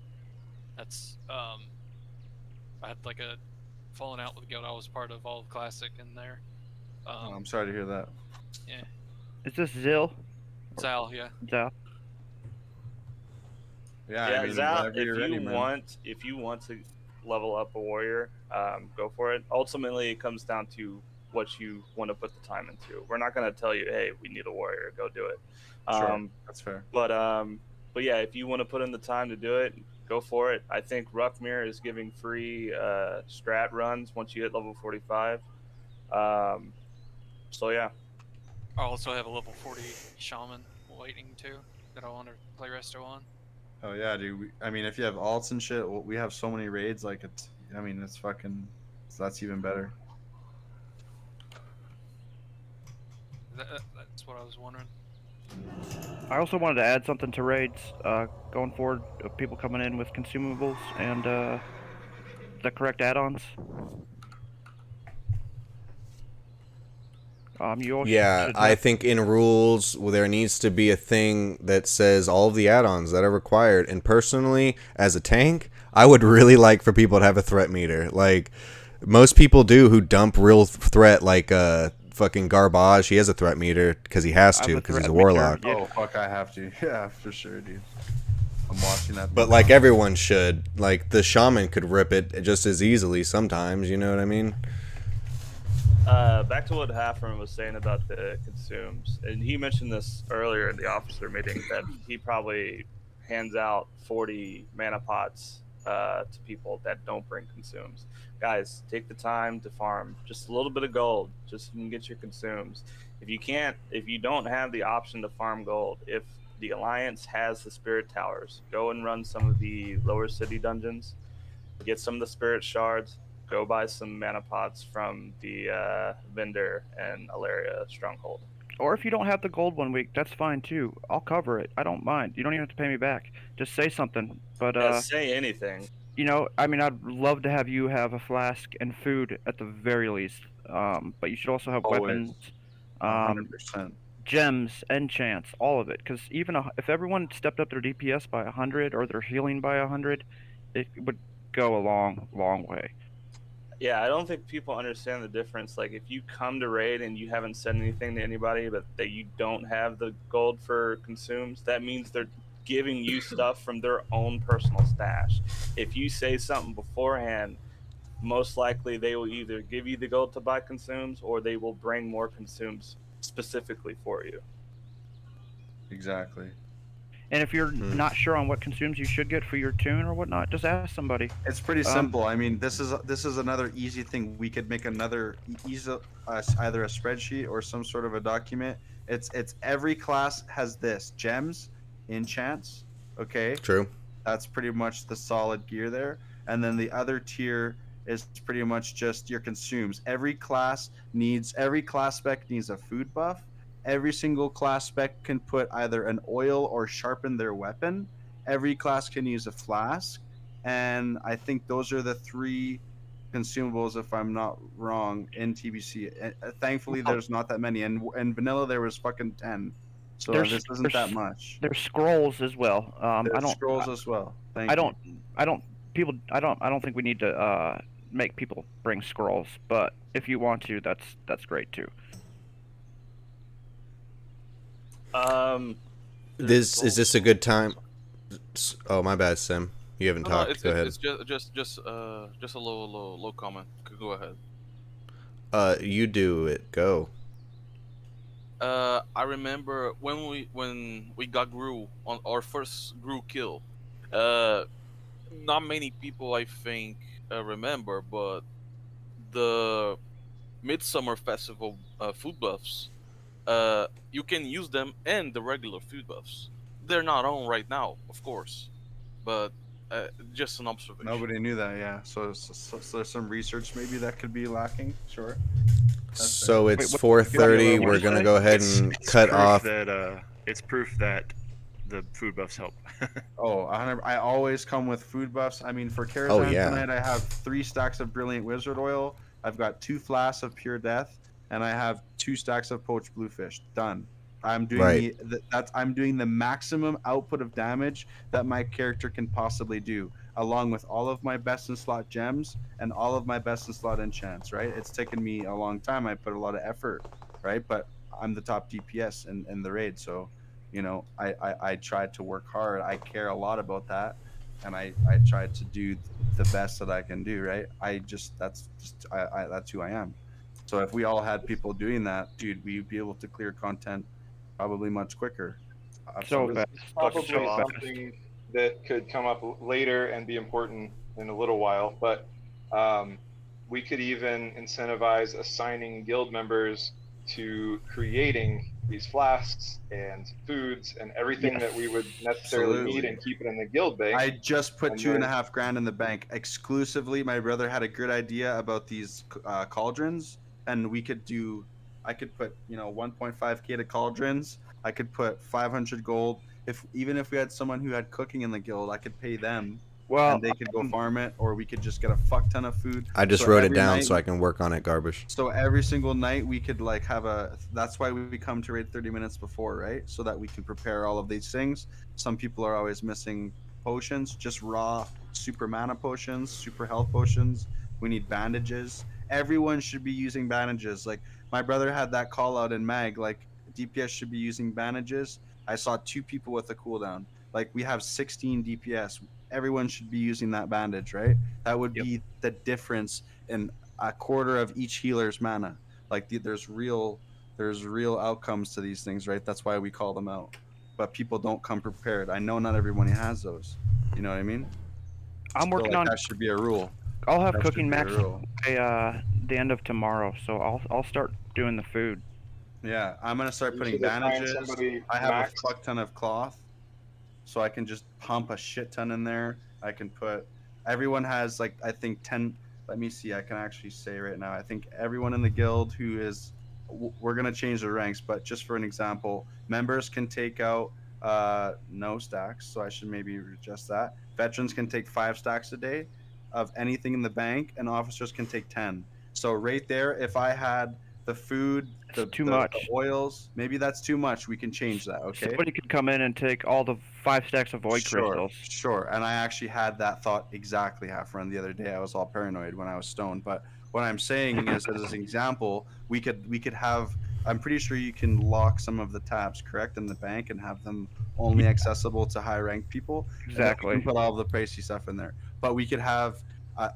That's I had like a falling out with guild I was part of all of classic in there. Oh, I'm sorry to hear that. Yeah, Is this Zill? Zal, yeah. Zal? Yeah, Yeah, I mean, Zal, whenever you're ready, man. if you want to level up a warrior, go for it. Ultimately, it comes down to what you want to put the time into. We're not going to tell you, hey, we need a warrior, go do it. Sure, that's fair. But yeah, if you want to put in the time to do it, go for it. I think Ruckmere is giving free strat runs once you hit level 45. So yeah. I also have a level 40 shaman waiting too that I want to play resto on. Oh yeah, dude. I mean, if you have alts and shit, we have so many raids. Like it's, I mean, it's fucking. So that's even better. That's what I was wondering. I also wanted to add something to raids going forward of people coming in with consumables and the correct add-ons. You all Yeah, should I have- think in rules there needs to be a thing that says all of the add-ons that are required. And personally, as a tank, I would really like for people to have a threat meter. Like most people do who dump real threat, like fucking Garbage. He has a threat meter because he has I to have a because he's a threat meter, warlock. yeah. Oh fuck, I have to. Yeah, for sure, dude. I'm watching that. But like everyone should. Like the shaman could rip it just as easily sometimes. You know what I mean? Back to what Halfram was saying about the consumes, and he mentioned this earlier in the officer meeting that he probably hands out 40 mana pots to people that don't bring consumes. Guys, take the time to farm just a little bit of gold, just so you can get your consumes. If you don't have the option to farm gold, if the Alliance has the spirit towers, go and run some of the lower city dungeons, get some of the spirit shards. Go buy some mana pots from the vendor in Alaria Stronghold. Or if you don't have the gold 1 week, that's fine too. I'll cover it. I don't mind. You don't even have to pay me back. Just say something. But Say anything. you know, I mean, I'd love to have you have a flask and food at the very least. But you should also have Always. weapons, 100%. gems, enchants, all of it. Because even if everyone stepped up their DPS by 100 or their healing by 100, it would go a long, long way. Yeah, I don't think people understand the difference. Like, if you come to raid and you haven't said anything to anybody, but that you don't have the gold for consumes, that means they're giving you stuff from their own personal stash. If you say something beforehand, most likely they will either give you the gold to buy consumes or they will bring more consumes specifically for you. Exactly. And if you're not sure on what consumes you should get for your tune or whatnot, just ask somebody. It's pretty simple. I mean, this is another easy thing. We could make another either a spreadsheet or some sort of a document. It's every class has this: gems, enchants. Okay. True. That's pretty much the solid gear there. And then the other tier is pretty much just your consumes. Every class spec needs a food buff. Every single class spec can put either an oil or sharpen their weapon. Every class can use a flask. And I think those are the 3 consumables, if I'm not wrong, in TBC. Thankfully, there's not that many. And in vanilla, there was fucking 10. So this isn't that much. There's scrolls as well. There's scrolls as well. I don't think we need to make people bring scrolls, but if you want to, that's great too. Is this a good time? Oh, my bad, Sim. You haven't talked. It's, Go ahead. It's just a low comment. Go ahead. You do it. Go. I remember when we got Gru on our first Gru kill. Not many people, I think, remember, but the Midsummer Festival food buffs. You can use them and the regular food buffs. they're not on right now, of course, but just an observation. Nobody knew that, yeah. So there's some research maybe that could be lacking. Sure. So fair. it's Wait, 4:30. what We're did you gonna say? go ahead and cut proof off. That, it's proof that the food buffs help. Oh, I always come with food buffs. I mean, for Karazhan Oh, yeah. tonight, I have 3 stacks of Brilliant Wizard Oil. I've got 2 flasks of Pure Death, and I have 2 stacks of Poached Bluefish. Done. I'm doing Right. I'm doing the maximum output of damage that my character can possibly do, along with all of my best in slot gems and all of my best in slot enchants. Right? It's taken me a long time. I put a lot of effort, right? But I'm the top DPS in the raid, so you know I tried to work hard. I care a lot about that, and I tried to do the best that I can do. Right? That's who I am. So if we all had people doing that, dude, we'd be able to clear content probably much quicker. So It's fast. probably So fast. something that could come up later and be important in a little while, but we could even incentivize assigning guild members to creating these flasks and foods and everything that we would necessarily Absolutely. need and keep it in the guild bank. I just put And 2.5 grand in the bank exclusively. My brother had a good idea about these cauldrons, and I could put 1.5k to cauldrons. I could put 500 gold. Even if we had someone who had cooking in the guild, I could pay them. Well, and they could go farm it, or we could just get a fuck ton of food. I just So wrote it every down night- so I can work on it. Garbage. So every single night we could like have that's why we come to raid 30 minutes before, right? So that we can prepare all of these things. Some people are always missing potions, just raw super mana potions, super health potions. We need bandages. Everyone should be using bandages. Like my brother had that call out in Mag, like DPS should be using bandages. I saw 2 people with a cooldown. Like we have 16 DPS. Everyone should be using that bandage, right? That would be the difference in a quarter of each healer's mana. Like there's real outcomes to these things, right? That's why we call them out. But people don't come prepared. I know not everyone has those. You know what I mean? I'm So, working like, on. that should be a rule. I'll have That cooking should be a max rule. by the end of tomorrow, so I'll start doing the food. Yeah, I'm gonna start You putting should assign bandages. somebody I have max. a fuck ton of cloth, so I can just pump a shit ton in there. I can put. Everyone has like I think 10. Let me see. I can actually say right now. I think everyone in the guild who is. We're gonna change the ranks, but just for an example, members can take out no stacks, so I should maybe adjust that. Veterans can take 5 stacks a day of anything in the bank, and officers can take 10. So right there, if I had the food, the oils, maybe that's too much. We can change that. Okay. Somebody could come in and take all the 5 stacks of void crystals. Sure. And I actually had that thought exactly half run the other day. I was all paranoid when I was stoned. But what I'm saying is, as an example, we could have. I'm pretty sure you can lock some of the tabs, correct, in the bank and have them only accessible to high ranked people. Exactly. We can put all the pricey stuff in there. But we could have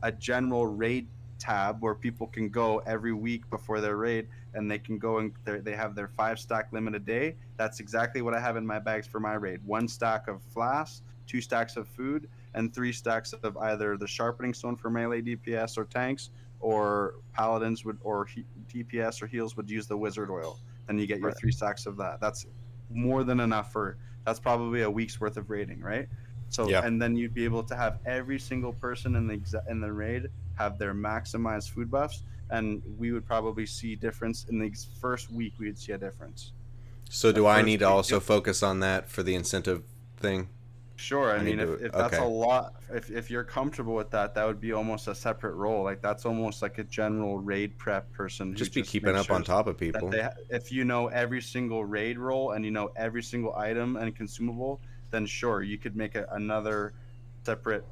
a general raid tab where people can go every week before their raid, and they can go and they have their 5 stack limit a day. That's exactly what I have in my bags for my raid. 1 stack of flasks, 2 stacks of food, and 3 stacks of either the sharpening stone for melee DPS or tanks, or paladins or DPS or heals would use the wizard oil. Then you get your 3 stacks of that. That's more than enough that's probably a week's worth of raiding, right? So Yeah. And then you'd be able to have every single person in the raid have their maximized food buffs, and we would probably see difference in the first week. We would see a difference. So do The I first need to week, also focus on that for the incentive thing? Sure. I mean, need if to- that's okay. a lot, if you're comfortable with that, that would be almost a separate role. Like that's almost like a general raid prep person. Who Just be keeping makes up on sure top of that people. if you know every single raid role and you know every single item and consumable, then sure, you could make another separate,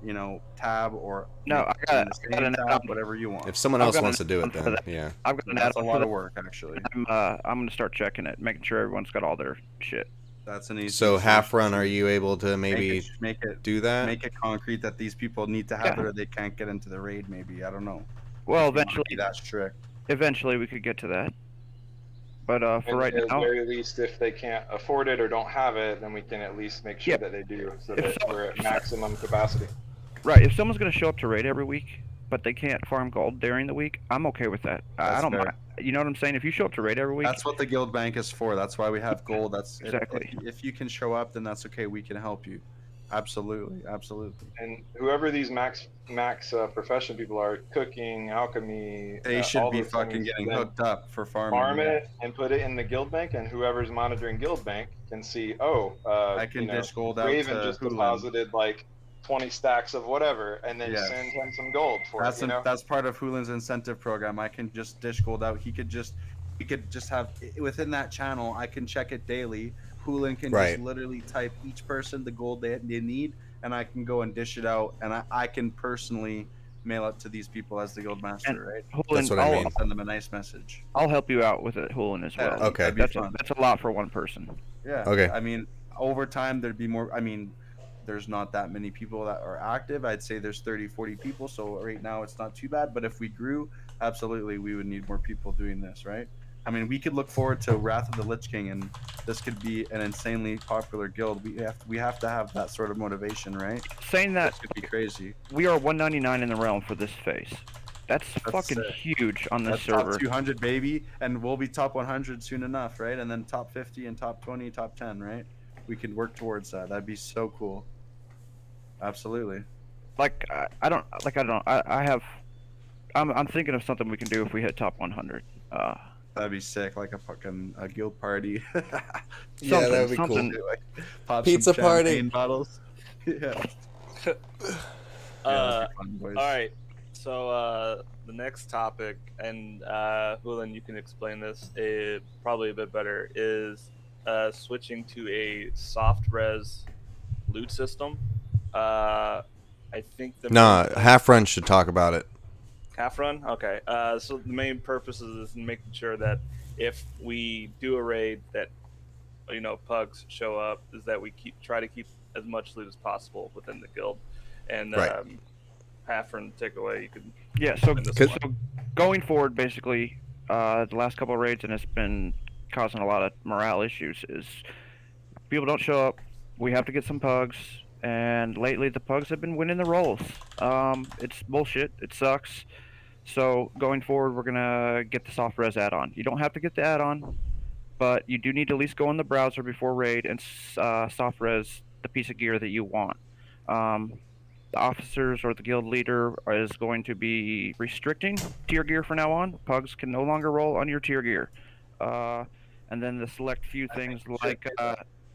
tab or No, make I it got- in the I got same an tab, add-on. whatever you want. If someone I've else got wants an to do it, add-on for then that. yeah. I've got an That's a add-on lot for of that. work, actually. I'm gonna start checking it, making sure everyone's got all their shit. That's an easy. So half solution. run, are you able to maybe make it do that? make it concrete that these people need to have Yeah. it or they can't get into the raid? Maybe I don't know. Well, If you wanna eventually, be that strict. eventually we could get to that. But for And right at now, the very least, if they can't afford it or don't have it, then we can at least make sure Yeah. that they do, so If that so- we're at maximum capacity. right, if someone's gonna show up to raid every week, but they can't farm gold during the week, I'm okay with that. I That's don't fair. mind. You know what I'm saying? If you show up to raid every week, That's what the guild bank is for. That's why we have gold. That's Exactly. If you can show up, then that's okay. We can help you. Absolutely. And whoever these max profession people are, cooking, alchemy, They should all be those fucking things, getting then hooked up for farming. farm yeah. it and put it in the guild bank, and whoever's monitoring guild bank can see, I can dish gold out Raven to just Hoolan. deposited like 20 stacks of whatever, and then Yeah. send him some gold for it. That's part of Hoolan's incentive program. I can just dish gold out. We could just have within that channel. I can check it daily. Hoolan can Right. just literally type each person the gold they need, and I can go and dish it out, and I can personally mail it to these people as the guild master, And right? Hoolan, That's what I mean. Send them a nice message. I'll help you out with it, Hoolan, as Yeah, well. Okay. that'd be That's fun. that's a lot for one person. Yeah. Okay. I mean, over time there'd be more. I mean, there's not that many people that are active. I'd say there's 30, 40 people. So right now it's not too bad. But if we grew, absolutely, we would need more people doing this, right? I mean, we could look forward to Wrath of the Lich King, and this could be an insanely popular guild. We have to have that sort of motivation, right? Saying that, This could be crazy. we are 199 in the realm for this phase. That's fucking sick. huge on this That's server. top 200, baby, and we'll be top 100 soon enough, right? And then top 50 and top 20, top 10, right? We can work towards that. That'd be so cool. Absolutely. I'm thinking of something we can do if we hit top 100. That'd be sick, like a guild party. Yeah, that'd be cool. something. Pop Pizza some party. champagne bottles. Yeah. That'd be fun, boys. All right. So the next topic, and Hoolan, you can explain this probably a bit better, is switching to a soft res loot system. I think the Half Run should talk about it. half run. Okay. So the main purpose is making sure that if we do a raid that pugs show up, is that we try to keep as much loot as possible within the guild. And Right. half run takeaway, you can. Yeah, so, this so one. going forward, basically, the last couple of raids, and it's been causing a lot of morale issues, is people don't show up. We have to get some pugs, and lately the pugs have been winning the rolls. It's bullshit. It sucks. So going forward, we're gonna get the soft res add-on. You don't have to get the add-on, but you do need to at least go in the browser before raid and soft res the piece of gear that you want. The officers or the guild leader is going to be restricting tier gear from now on. Pugs can no longer roll on your tier gear. And then the select few things like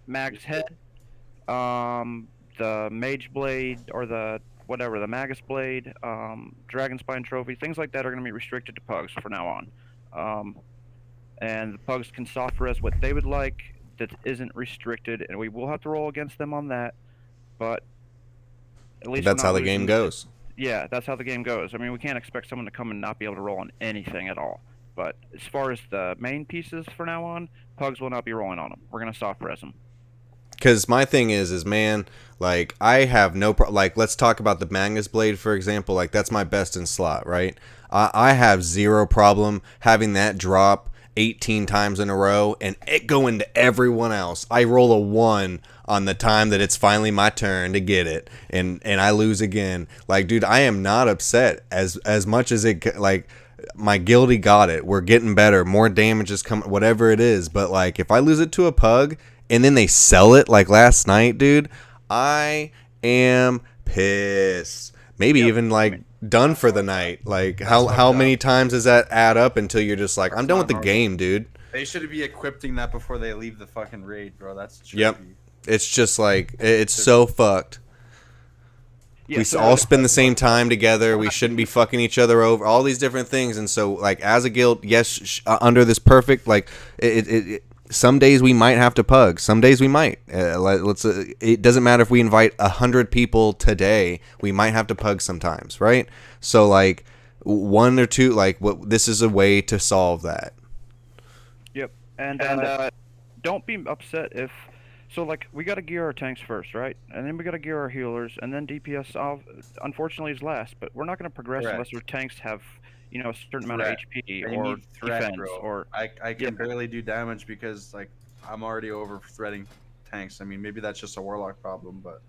Mag's Head, the Mage Blade, or the Magus Blade, Dragon Spine Trophy, things like that are going to be restricted to pugs from now on. And the pugs can soft res what they would like that isn't restricted, and we will have to roll against them on that, but at least That's we're how not the game losing. goes. Yeah, that's how the game goes. I mean, we can't expect someone to come and not be able to roll on anything at all. But as far as the main pieces for now on, pugs will not be rolling on them. We're going to soft res them. Because my thing is man, like, I have no like, let's talk about the Magnus Blade, for example. Like, that's my best in slot, right? I have zero problem having that drop 18 times in a row and it going to everyone else. I roll a 1 on the time that it's finally my turn to get it, and I lose again. Like, dude, I am not upset as much as it, like, my guilty got it. We're getting better. More damage is coming, whatever it is. But, like, if I lose it to a pug and then they sell it like last night, dude, I am pissed. Maybe even, like, done for the night. Like, how many times does that add up until you're just like, I'm done with the game, dude? They should be equipping that before they leave the fucking raid, bro. That's trippy. Yep. It's just like, it's so fucked. Yeah, We so all spend the same time together. We shouldn't be fucking each other over. All these different things. And so, like, as a guild, yes, under this perfect, like, some days we might have to pug. Some days we might. It doesn't matter if we invite 100 people today. We might have to pug sometimes, right? So, like, 1 or 2, like, this is a way to solve that. Yep. And don't be upset if... So, like, we got to gear our tanks first, right? And then we got to gear our healers, and then DPS, unfortunately, is last. But we're not going to progress Correct. unless our tanks have, a certain amount Threat. of HP They or need threat, defense. bro. Or I can barely do damage because, like, I'm already over threading tanks. I mean, maybe that's just a warlock problem, but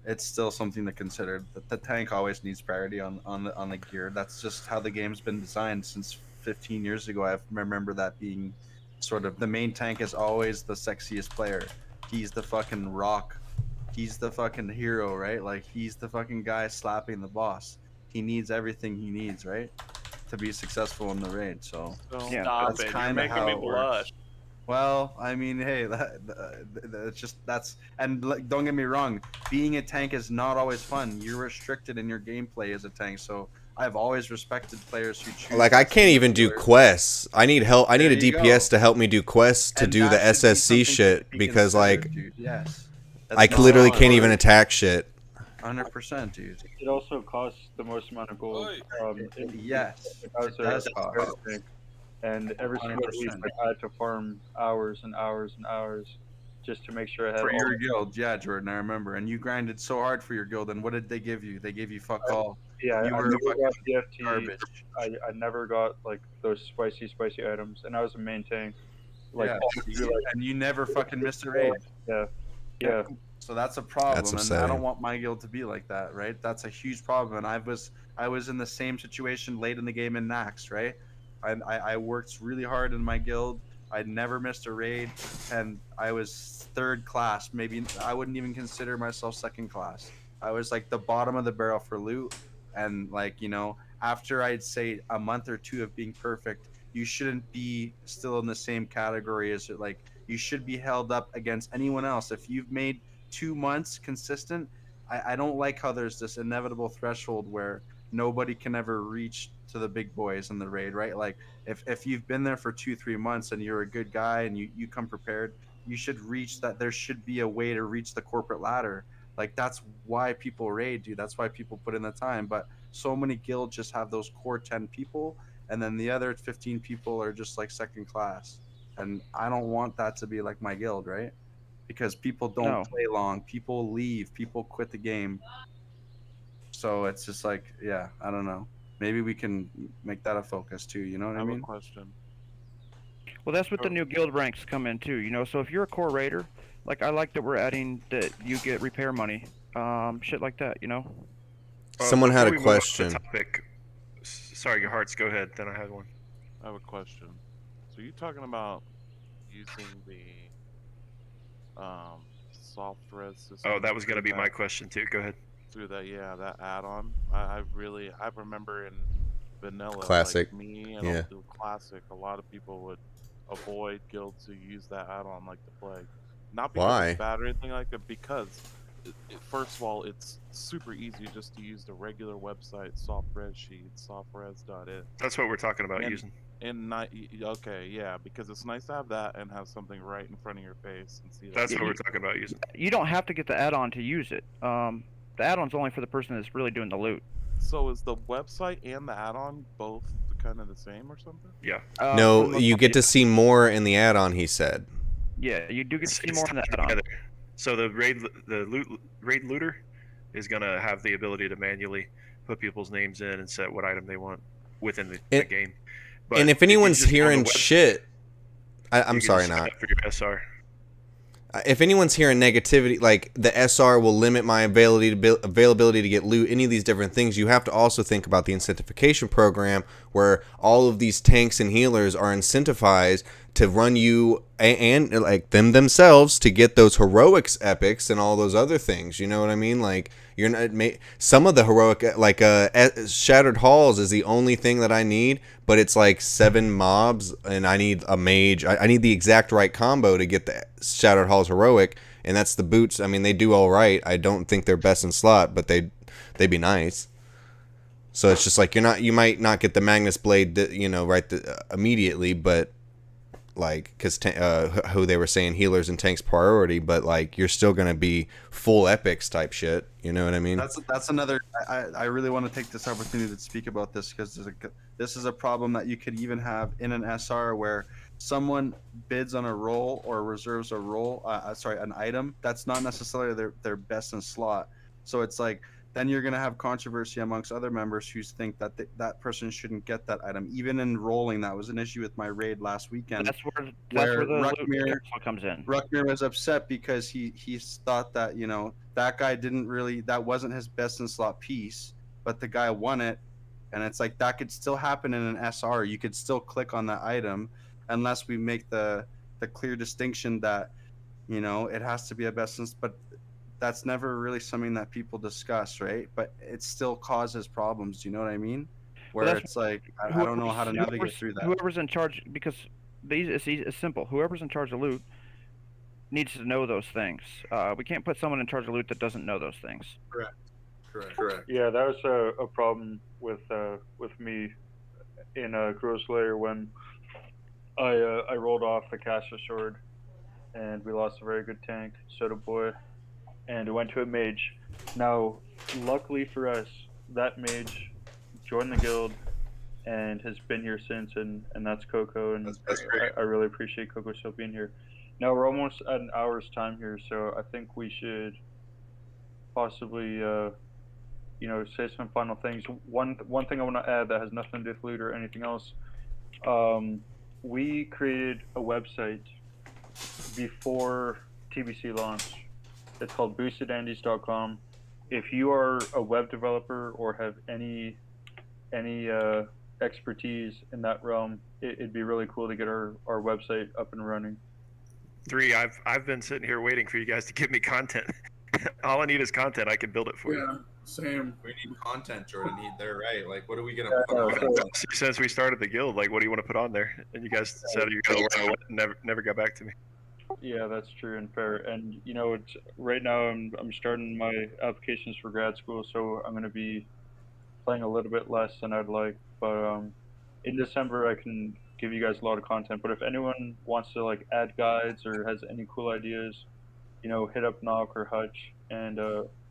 it's still something to consider. The tank always needs priority on the gear. That's just how the game's been designed since 15 years ago. I remember that being sort of the main tank is always the sexiest player. He's the fucking rock. He's the fucking hero, right? Like he's the fucking guy slapping the boss. He needs everything he needs, right, to be successful in the raid. So Yeah. Stop that's it. You're kind of making how me it works. blush. Well, I mean, hey, that's and like, don't get me wrong, being a tank is not always fun. You're restricted in your gameplay as a tank, so I've always respected players who choose. Like I can't even do healers. quests. I need help. I need a There you DPS go. to help me do quests to And do the that should be SSC something shit to be because considered, like dude. Yes, I That's not literally on, can't even but attack shit. 100%, dude. It also costs the most amount of gold. Yes, if I was it does a cost. third tank, and every single week 100%. like, I had to farm hours and hours and hours just to make sure I had For all your guild, yeah, Jordan, I remember. And you grinded so hard for your guild, and what did they give you? They gave you fuck all. Yeah, you I were never fucking got DFT. garbage. I never got like those spicy items, and I was a main tank. Like, Yeah, all through, like, and you never fucking missed a raid. yeah. So that's a problem, That's and I upsetting. don't want my guild to be like that, right? That's a huge problem, and I was in the same situation late in the game in Nax, right? I worked really hard in my guild. I never missed a raid, and I was third class. Maybe I wouldn't even consider myself second class. I was like the bottom of the barrel for loot, and like, you know, after I'd say a month or two of being perfect, you shouldn't be still in the same category as it. Like, you should be held up against anyone else. If you've made 2 months consistent, I don't like how there's this inevitable threshold where nobody can ever reach to the big boys in the raid, right? Like if you've been there for 2-3 months and you're a good guy and you come prepared, you should reach that. There should be a way to reach the corporate ladder. Like, that's why people raid, dude. That's why people put in the time. But so many guilds just have those core 10 people, and then the other 15 people are just like second class. And I don't want that to be like my guild, right? Because people don't No. play long. People leave. People quit the game. So it's just like, yeah, I don't know. Maybe we can make that a focus too. You know what I I have a mean? question. Well, that's what the new guild ranks come in too. You know, so if you're a core raider, like I like that we're adding that you get repair money, shit like that. You know. Someone had a Before we move on to the question. topic, sorry, your hearts. Go ahead. Then I had one. I have a question. So you talking about using the soft res system? Oh, that was going to through be my that- question too. Go ahead. Through that, yeah, that add-on. I remember in vanilla, Classic, like me and yeah. classic, a lot of people would avoid guilds who use that add-on like the plague. Not because Why? it's bad or anything like that, because first of all, it's super easy just to use the regular website, softres sheet, softres.it. That's what we're talking about And- using. And not okay, yeah, because it's nice to have that and have something right in front of your face and see that. That's what we're talking about using. You don't have to get the add-on to use it. The add-on's only for the person that's really doing the loot. So is the website and the add-on both kind of the same or something? Yeah. For the No, most you part, get to see more in the add-on. He said. Yeah, you do get to see It's more in the tied add-on. together. So the raid looter is gonna have the ability to manually put people's names in and set what item they want within the And- game. And if you anyone's just go on the hearing website, shit, you I'm can sorry, just sign not. up for your SR. If anyone's hearing negativity, like the SR will limit my availability to get loot, any of these different things, you have to also think about the incentivization program where all of these tanks and healers are incentivized to run you and like them themselves to get those heroics epics and all those other things. You know what I mean? Like you're not some of the heroic, like Shattered Halls is the only thing that I need, but it's like 7 mobs and I need a mage. I need the exact right combo to get the Shattered Halls heroic, and that's the boots. I mean, they do all right. I don't think they're best in slot, but they'd be nice. So it's just like you might not get the Magnus Blade, immediately, but like because who they were saying healers and tanks priority, but like you're still gonna be full epics type shit. You know what I mean? That's another. I really want to take this opportunity to speak about this because this is a problem that you could even have in an SR where someone bids on a role or reserves a role, an item that's not necessarily their best in slot. So it's like then you're going to have controversy amongst other members who think that that person shouldn't get that item. Even in rolling, that was an issue with my raid last weekend. That's where where the loot Ruckmir carousel comes in. Ruckmir was upset because he thought that, that guy that wasn't his best in slot piece, but the guy won it. And it's like, that could still happen in an SR. You could still click on that item unless we make the clear distinction that, it has to be a best in, but that's never really something that people discuss, right? But it still causes problems. Do you know what I mean? Where it's like, I don't know how to navigate through that. Whoever's in charge, because it's simple. Whoever's in charge of loot needs to know those things. We can't put someone in charge of loot that doesn't know those things. Correct. Yeah, that was a problem with me in Gross Layer when I rolled off the Caster Sword, and we lost a very good tank, Soda Boy, and it went to a mage. Now, luckily for us, that mage joined the guild and has been here since, and that's Coco, and that's great. I really appreciate Coco still being here. Now we're almost at an hour's time here, so I think we should possibly say some final things. One thing I want to add that has nothing to do with loot or anything else. We created a website before TBC launch. It's called boostedandys.com. If you are a web developer or have any expertise in that realm, it'd be really cool to get our website up and running. 3, I've been sitting here waiting for you guys to give me content. All I need is content. I can build it for you. Yeah, same. We need content, Jordan. They're right. Like, what are we gonna put on? Since we started the guild, like, what do you want to put on there? And you guys said you're gonna never got back to me. Yeah, that's true and fair. And it's right now I'm starting my applications for grad school, so I'm gonna be playing a little bit less than I'd like. But in December I can give you guys a lot of content. But if anyone wants to add guides or has any cool ideas, hit up Knock or Hutch, and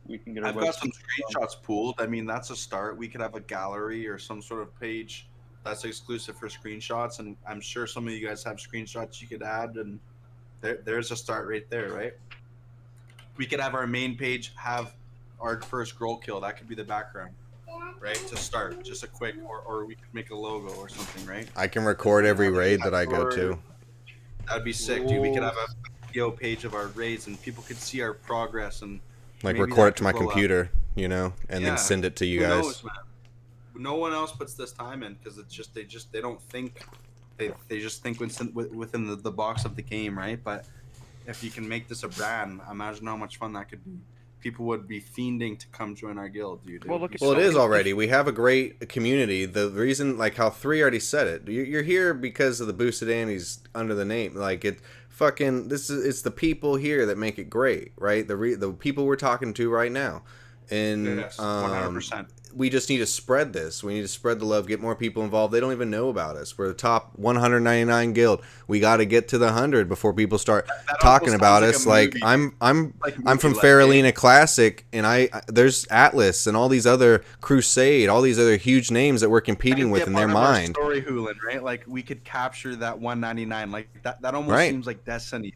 we can get. I've got some screenshots pooled. I mean, that's a start. We could have a gallery or some sort of page that's exclusive for screenshots, and I'm sure some of you guys have screenshots you could add, and there's a start right there, right? We could have our main page have our first girl kill. That could be the background, right? To start, just a quick, or we could make a logo or something, right? I can record every raid that I go to. That'd be sick, dude. We could have a video page of our raids, and people could see our progress and record it to my computer, and then send it to you guys. Knows, man? No one else puts this time in because it's just they don't think. They just think within the box of the game, right? But if you can make this a brand, imagine how much fun that could be. People would be fiending to come join our guild, dude. Well, it is already. We have a great community. The reason, how 3 already said it, you're here because of the Boosted Andy's under the name. It's the people here that make it great, right? The people we're talking to right now, and yes, 100%. We just need to spread this. We need to spread the love, get more people involved. They don't even know about us. We're the top 199 guild. We got to get to the 100 before people start talking about us. I'm from Faralina Classic, and there's Atlas and all these other Crusade, all these other huge names that we're competing with in their mind. Story Hoolan, right? We could capture that 199. That almost seems like destiny.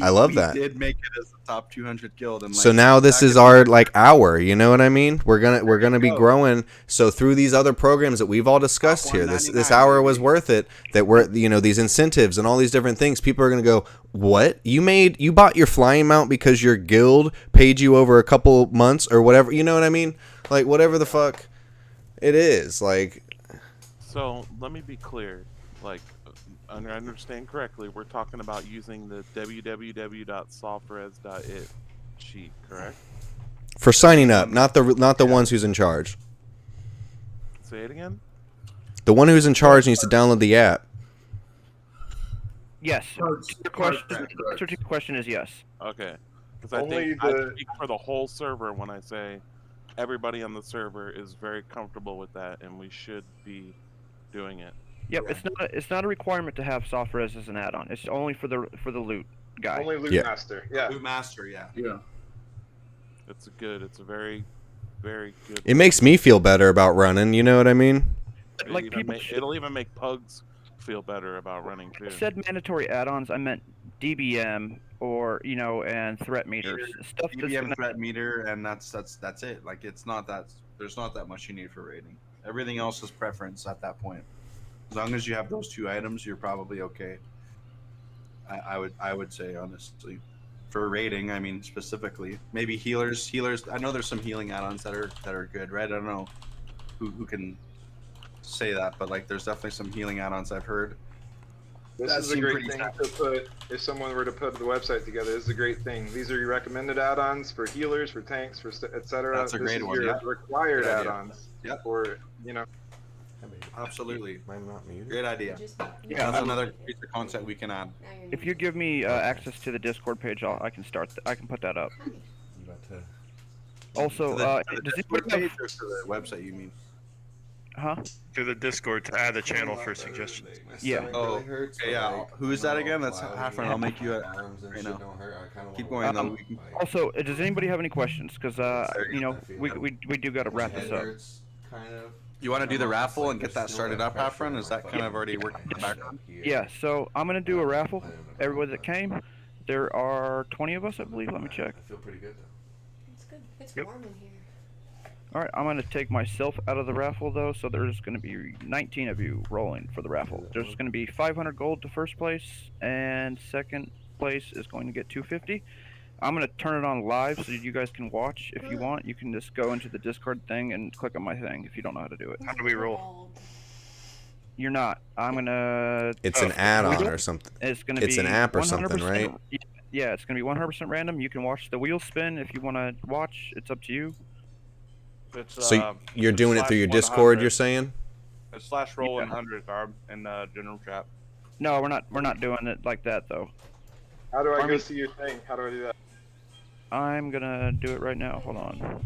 I love that. We did make it as the top 200 guild, and so now this is our hour. You know what I mean? We're gonna be growing. So through these other programs that we've all discussed here, this hour was worth it. That we're these incentives and all these different things. People are gonna go, what? You bought your flying mount because your guild paid you over a couple months or whatever. You know what I mean? Whatever the fuck it is. So let me be clear. I understand correctly, we're talking about using the www.softres.it sheet, correct? For signing up, not the ones who's in charge. Say it again? The one who's in charge needs to download the app. Yes. The question is yes. Okay. Because I think I speak for the whole server when I say everybody on the server is very comfortable with that, and we should be doing it. Yep, it's not a requirement to have SoftRes as an add-on. It's only for the loot guy. Only loot master. Yeah. Loot master. Yeah. Yeah. It's a very, very good. It makes me feel better about running. You know what I mean? It'll even make pugs feel better about running too. I said mandatory add-ons. I meant DBM or and threat meters stuff. That's DBM gonna- threat meter, and that's it. Like it's not that there's not that much you need for rating. Everything else is preference at that point. As long as you have those 2 items, you're probably okay. I would say honestly, for rating, I mean specifically, maybe healers. I know there's some healing add-ons that are good, right? I don't know who can say that, but like there's definitely some healing add-ons I've heard. This That is a seemed great pretty thing standard. to put, if someone were to put the website together, this is a great thing. These are your recommended add-ons for healers, for tanks, for etc. That's a great one, Your yeah. required Good idea. add-ons. Yep. For, Absolutely. Am I not muted? Great idea. Yeah, That's another piece of content we can add. If you give me access to the Discord page, I can I can put that up. You about to... Also, To the does Discord anybody page have, or to the website, you mean? huh? To the Discord to add a channel for suggestions. Yeah. Oh, okay, yeah. Who is that again? That's Hafren. I'll make you a right now. Keep going though. We can... Also, does anybody have any questions? Because we do got to wrap this up. You want to do the raffle and get that started up, Hafren? Is that kind of already working in the background? Yeah. So I'm gonna do a raffle. Everybody that came, there are 20 of us, I believe. Let me check. I feel pretty good though. It's good. It's Yep. warm in here. All right, I'm gonna take myself out of the raffle though, so there's gonna be 19 of you rolling for the raffle. There's gonna be 500 gold to first place, and second place is going to get 250. I'm gonna turn it on live so you guys can watch if you want. You can just go into the Discord thing and click on my thing if you don't know how to do it. How do we roll? You're not. I'm gonna. It's an add-on or something. It's gonna It's be an app or something, 100% right? Yeah, it's gonna be 100% random. You can watch the wheel spin if you want to watch. It's up to you. It's, So you're doing it through your Discord, you're saying? It's / roll 100 Garb in the general chat. No, we're not doing it like that though. How do I go Armin- see your thing? How do I do that? I'm gonna do it right now. Hold on.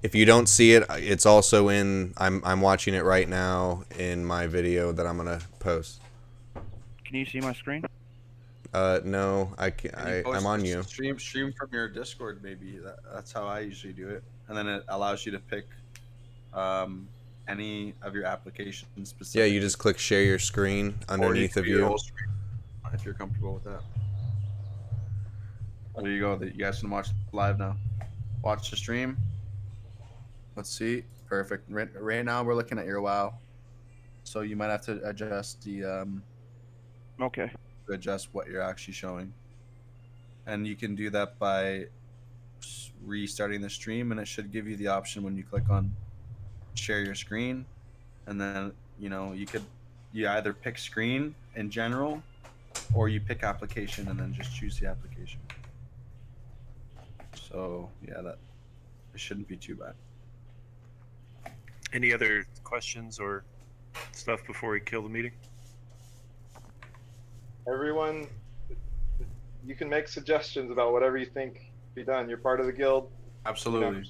If you don't see it, it's also in. I'm watching it right now in my video that I'm gonna post. Can you see my screen? No, I can. I'm on you. Stream from your Discord, maybe. That's how I usually do it, and then it allows you to pick any of your applications. Yeah, you just click share your screen underneath of you. If you're comfortable with that. There you go. You guys can watch live now. Watch the stream. Let's see. Perfect. Right now we're looking at your WoW, so you might have to adjust the Okay. to adjust what you're actually showing, and you can do that by restarting the stream, and it should give you the option when you click on share your screen, and then you either pick screen in general, or you pick application and then just choose the application. So yeah, that it shouldn't be too bad. Any other questions or stuff before we kill the meeting? Everyone, you can make suggestions about whatever you think be done. You're part of the guild. Absolutely.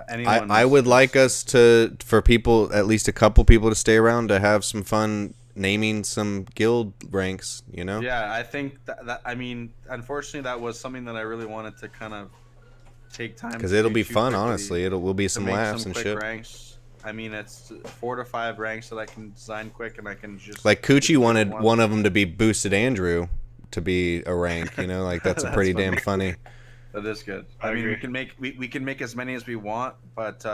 I would like us to, for people, at least a couple people to stay around to have some fun naming some guild ranks, Yeah, I think that I mean, unfortunately, that was something that I really wanted to kind of take time. Because to it'll do be too fun, quickly, honestly. Will be to some make laughs some and quick shit. Ranks. I mean, it's 4 to 5 ranks that I can design quick, and I can just Like Coochie wanted one of them to be Boosted Andrew to be a rank, like that's pretty damn funny. That is good. I I mean, agree. we can make as many as we want, but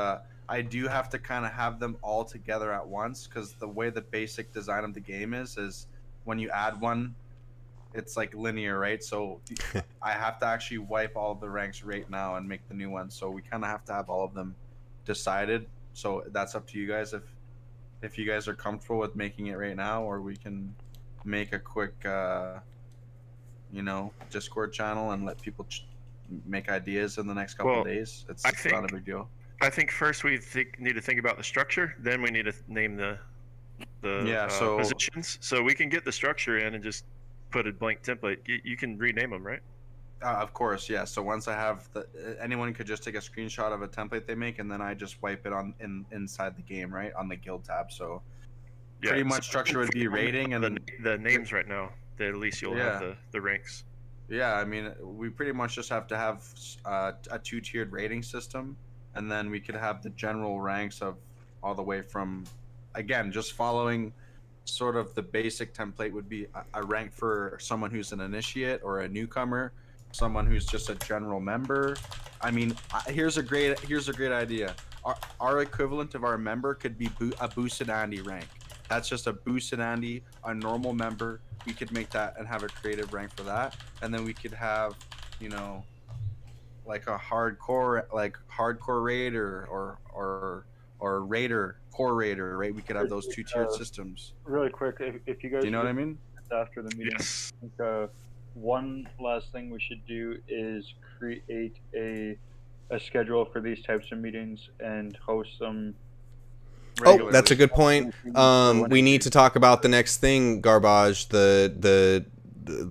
I do have to kind of have them all together at once, because the way the basic design of the game is when you add one, it's like linear, right? So I have to actually wipe all of the ranks right now and make the new ones. So we kind of have to have all of them decided. So that's up to you guys if you guys are comfortable with making it right now, or we can make a quick Discord channel and let people make ideas in the next couple of days. It's not a big deal. I think first we need to think about the structure. Then we need to name the positions. So we can get the structure in and just put a blank template. You can rename them, right? Of course, yeah. So once I have anyone could just take a screenshot of a template they make, and then I just wipe it inside the game, right, on the guild tab. So pretty much structure would be rating and then the names right now. That at least you'll have the ranks. Yeah, I mean, we pretty much just have to have a 2-tiered rating system, and then we could have the general ranks of all the way from, again, just following sort of the basic template would be a rank for someone who's an initiate or a newcomer, someone who's just a general member. I mean, here's a great idea. Our equivalent of our member could be a boosted Andy rank. That's just a boosted Andy, a normal member. We could make that and have a creative rank for that, and then we could have, you know, like a hardcore raider or raider, core raider, right? We could have those two tiered systems. Really quick, if you guys, Do you know what I mean? After the meeting, Yes. I think, one last thing we should do is create a schedule for these types of meetings and host them. Oh, that's a good point. We need to talk about the next thing, Garbage. The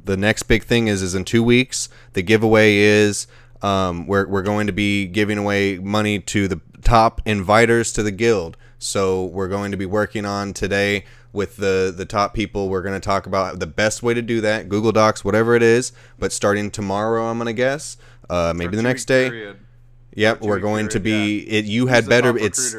next big thing is in 2 weeks. The giveaway is we're going to be giving away money to the top inviters to the guild. So we're going to be working on today with the top people. We're going to talk about the best way to do that, Google Docs, whatever it is. But starting tomorrow, I'm going to guess, maybe the next day. Period. Yep, we're going to be. You had better. It's.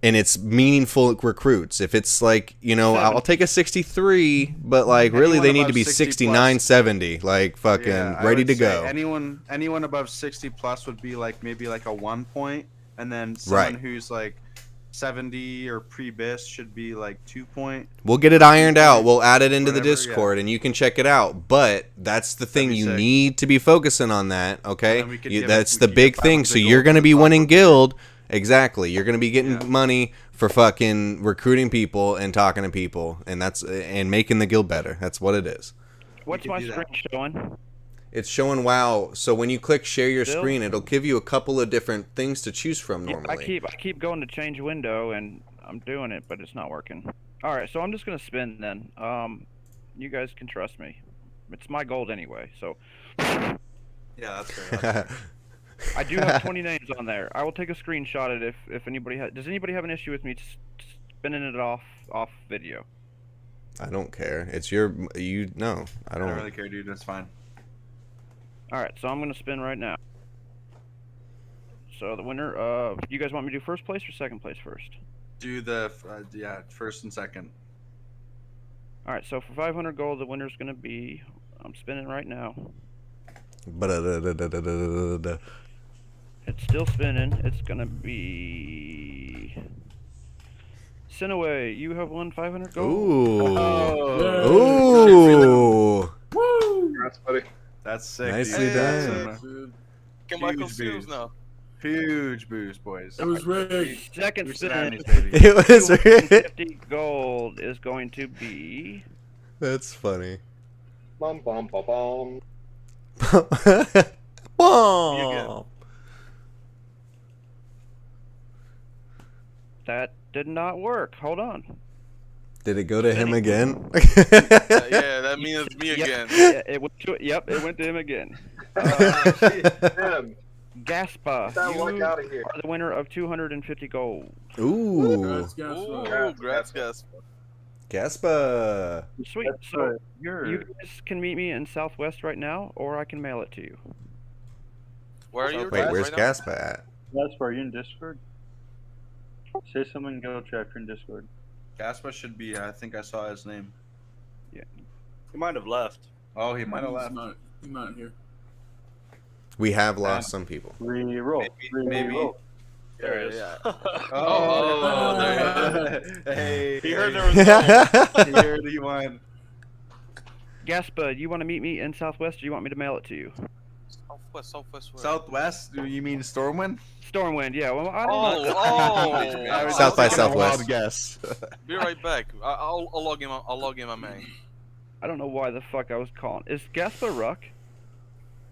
And it's meaningful recruits. If it's like, you know, I'll take a 63, but like really they need to be 69, 70, like fucking ready to go. Anyone above 60 plus would be like maybe like a 1 point, and then someone who's like 70 or pre-bis should be like 2 point. We'll get it ironed out. We'll add it into the Discord and you can check it out. But that's the thing, you need to be focusing on that, okay? That's the big thing. So you're going to be winning guild. Exactly. You're going to be getting money for fucking recruiting people and talking to people, and making the guild better. That's what it is. What's my screen showing? It's showing WoW. So when you click share your screen, it'll give you a couple of different things to choose from normally. I keep going to change window, and I'm doing it, but it's not working. All right, so I'm just going to spin then. You guys can trust me. It's my gold anyway, so. Yeah, that's fair. I do have 20 names on there. I will take a screenshot of it if anybody does anybody have an issue with me spinning it off video? I don't care. It's no. I don't really care, dude. That's fine. All right, so I'm gonna spin right now. So the winner. You guys want me to do first place or second place first? Do the first and second. All right, so for 500 gold, the winner's gonna be. I'm spinning right now. It's still spinning. It's gonna be Sinaway. You have won 500 gold. Ooh. Woo! Congrats, buddy. That's sick. Nicely done. Get Michael Seals now. Huge boost, boys. It was rigged. Second spin. It was rigged. 50 gold is going to be. That's funny. Bum bum bum bum. Boom. That did not work. Hold on. Did it go to him again? Yeah, that means me again. Yeah, it went to him again. Damn. Gaspa, That you luck out of here. are the winner of 250 gold. Ooh. Congrats, Gaspa. Gaspa. Sweet. So you guys can meet me in Southwest right now, or I can mail it to you. Where are you? Wait, where's right now? Gaspa at? Gaspa, are you in Discord? Say something in Guild Chat in Discord. Gaspa should be. I think I saw his name. Yeah. He might have left. Oh, he might have left. He's not here. We have lost some people. Reroll. Maybe. There it is. Yeah. Oh, there hey. He heard there was He heard he won. Gaspa, you want to meet me in Southwest, or you want me to mail it to you? Southwest. Where? Southwest? You mean Stormwind? Stormwind, yeah. Well, I don't know. I was South by taking a Southwest. wild guess. Be right back. I'll log in. I'll log in my main. I don't know why the fuck I was calling. Is Gaspa Ruck?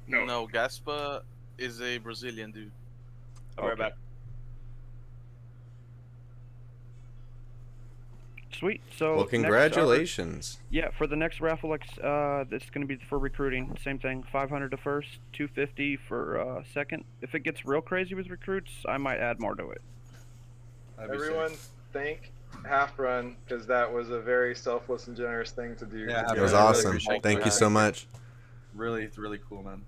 No, Gaspa is a Brazilian dude. I'll be right back. Sweet. So Well, congratulations. For the next raffle, it's going to be for recruiting. Same thing. 500 to first, 250 for second. If it gets real crazy with recruits, I might add more to it. Everyone, thank Half Run, because that was a very selfless and generous thing to do. Yeah, It was I really awesome. appreciate Thank you that. so much. Really, really cool, man.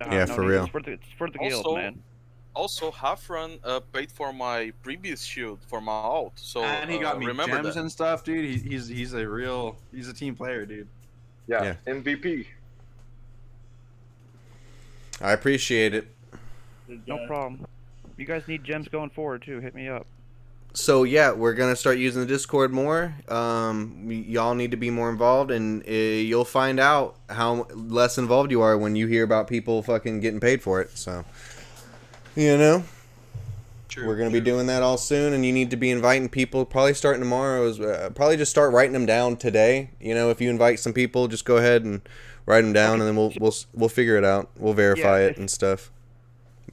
Yeah, for real. It's for the guild, Also, man. Also, Hafran paid for my previous shield for my alt, so And he got me remember gems that. and stuff, dude. He's a team player, dude. Yeah, MVP. I appreciate it. No problem. You guys need gems going forward too. Hit me up. So yeah, we're gonna start using the Discord more. Y'all need to be more involved, and you'll find out how less involved you are when you hear about people fucking getting paid for it. So, you know, we're gonna be doing that all soon, and you need to be inviting people. Probably starting tomorrow is probably just start writing them down today. You know, if you invite some people, just go ahead and write them down, and then we'll figure it out. We'll verify it and stuff.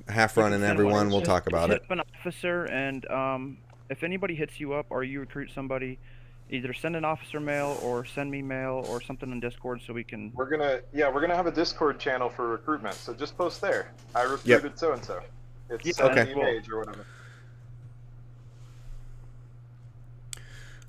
Half run and everyone, we'll talk about it. Hit an officer, and if anybody hits you up or you recruit somebody, either send an officer mail or send me mail or something in Discord so we can. We're gonna have a Discord channel for recruitment, so just post there. I recruited so and so. It's Okay. page or whatever.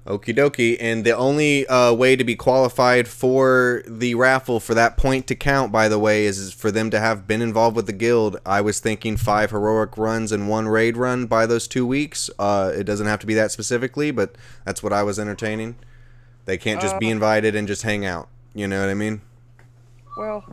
Okie dokie, and the only way to be qualified for the raffle for that point to count, by the way, is for them to have been involved with the guild. I was thinking 5 heroic runs and 1 raid run by those 2 weeks. It doesn't have to be that specifically, but that's what I was entertaining. They can't just be invited and just hang out. You know what I mean? Well,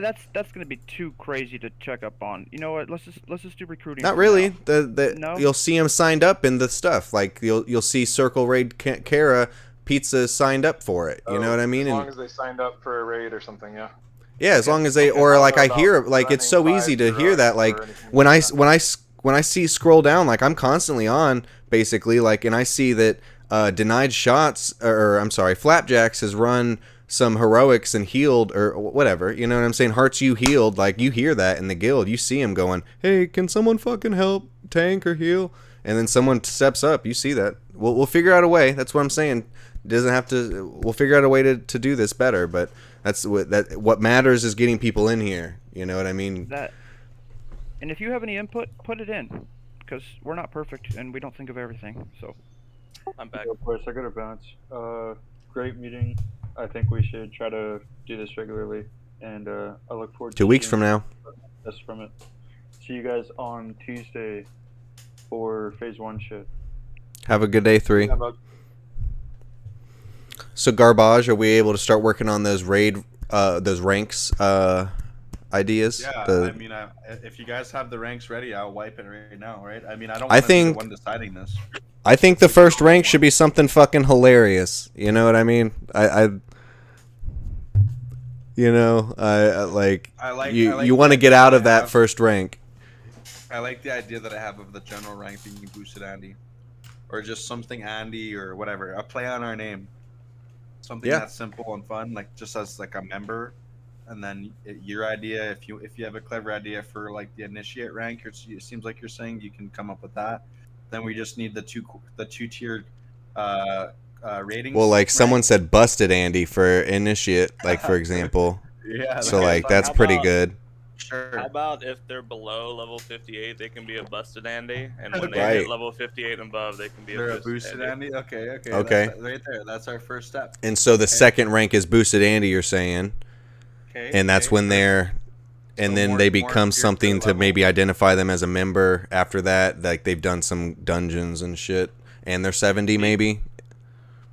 that's gonna be too crazy to check up on. You know what? Let's just do recruiting. Not for really. now. No? You'll see them signed up in the stuff. Like you'll see Circle Raid Kara Pizza signed up for it. You know what I mean? As long And as they signed up for a raid or something, yeah. yeah, as long as they or like I hear like it's so easy to hear that like when I see scroll down like I'm constantly on basically like and I see that Denied Shots or I'm sorry Flapjacks has run some heroics and healed or whatever, you know what I'm saying? Hearts you healed, like you hear that in the guild. You see him going, "Hey, can someone fucking help tank or heal?" And then someone steps up. You see that. We'll figure out a way. That's what I'm saying. Doesn't have to. We'll figure out a way to do this better. But that's what matters is getting people in here. You know what I mean? That. And if you have any input, put it in, because we're not perfect and we don't think of everything. So. I'm back. Of course, I got a bounce. Great meeting. I think we should try to do this regularly, and I look forward to 2 weeks seeing from now. us from it. See you guys on Tuesday for phase 1 shit. Have a good day, 3. So Garbage, are we able to start working on those those ranks ideas? Yeah, I mean, if you guys have the ranks ready, I'll wipe it right now, right? I mean, I don't I want to be think- the one deciding this. I think the first rank should be something fucking hilarious. You know what I mean? I like you want to get out of that first rank. I like the idea that I have of the general rank being boosted Andy, or just something Andy or whatever. A play on our name, something Yeah. that's simple and fun, like just as like a member. And then your idea, if you have a clever idea for like the initiate rank, it seems like you're saying you can come up with that. Then we just need the two tiered ratings. Well, like someone said, busted Andy for initiate, like for example. Yeah. So like that's pretty good. Sure. How about if they're below level 58, they can be a busted Andy, and when they Right. hit level 58 and above, they can be They're a a boosted Andy. Okay. Okay. That's right there. That's our first step. And so the second rank is boosted Andy, you're saying, Okay. and that's when they're, and So then more- they more become tier something to level. maybe identify them as a member after that. Like they've done some dungeons and shit, and they're 70 maybe.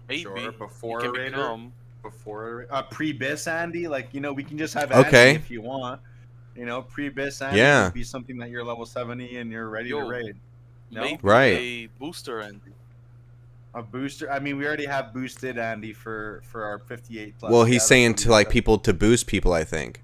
Maybe Sure, before you a can raider, become. before pre-bis Andy, like we can just have Okay. Andy if you want. Pre-bis Andy Yeah. would be something that you're level 70 and you're ready to Yo, raid. No, Maybe Right. a booster Andy. a booster. I mean, we already have boosted Andy for our 58 plus. Well, Yeah, he's that's saying what to we like said. people to boost people, I think.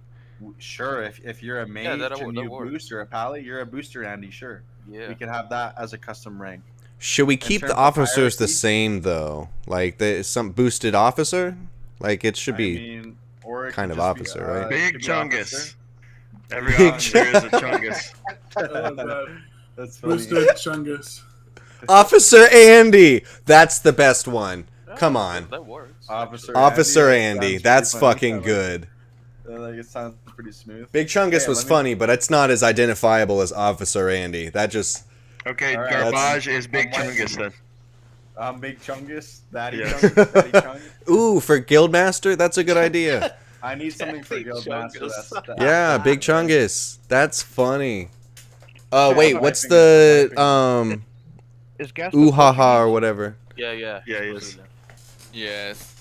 Sure, if you're a mage Yeah, that and would you work. boost or a pally, you're a booster Andy. Sure, Yeah. we can have that as a custom rank. Should we In keep terms the of officers the hierarchy? same though? Like some boosted officer? Like it should be. I mean, or it kind could of just be, officer, right? it Big could be Chungus. officer. Every Big officer is a Chungus. That's funny. Boosted Chungus. Officer Andy. That's the best one. Come on. That works. Officer Andy. sounds That's pretty funny. fucking Yeah, like- good. Like it sounds pretty smooth. Big Chungus Yeah, was let me- funny, but it's not as identifiable as Officer Andy. That just Okay, All right, Garbage is Big I'm Chungus then. I'm Big Chungus, Daddy Yeah. Chungus, Daddy Chungus. ooh for Guildmaster. That's a good idea. I need something for Big Guildmaster. Chungus. Yeah, Big Chungus. That's funny. Wait, what's the Is gas ooh ha ha or whatever? Yeah, Yeah, he is. Yes.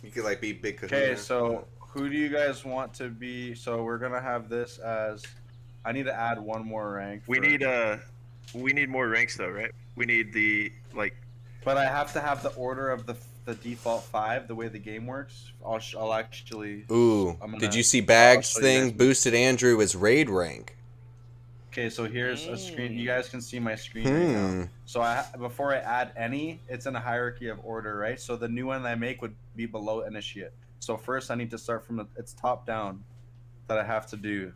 You could like be big. Okay, so who do you guys want to be? So we're gonna have this as. I need to add one more rank. We need more ranks though, right? We need the like. But I have to have the order of the default 5, the way the game works. I'll actually. Ooh, I'm did gonna- you see Bag's I'll show you thing? guys. Boosted Andrew is raid rank. Okay, so here's a screen. You guys can see my screen right now. So before I add any, it's in a hierarchy of order, right? So the new one I make would be below initiate. So first I need to start from it's top down that I have to do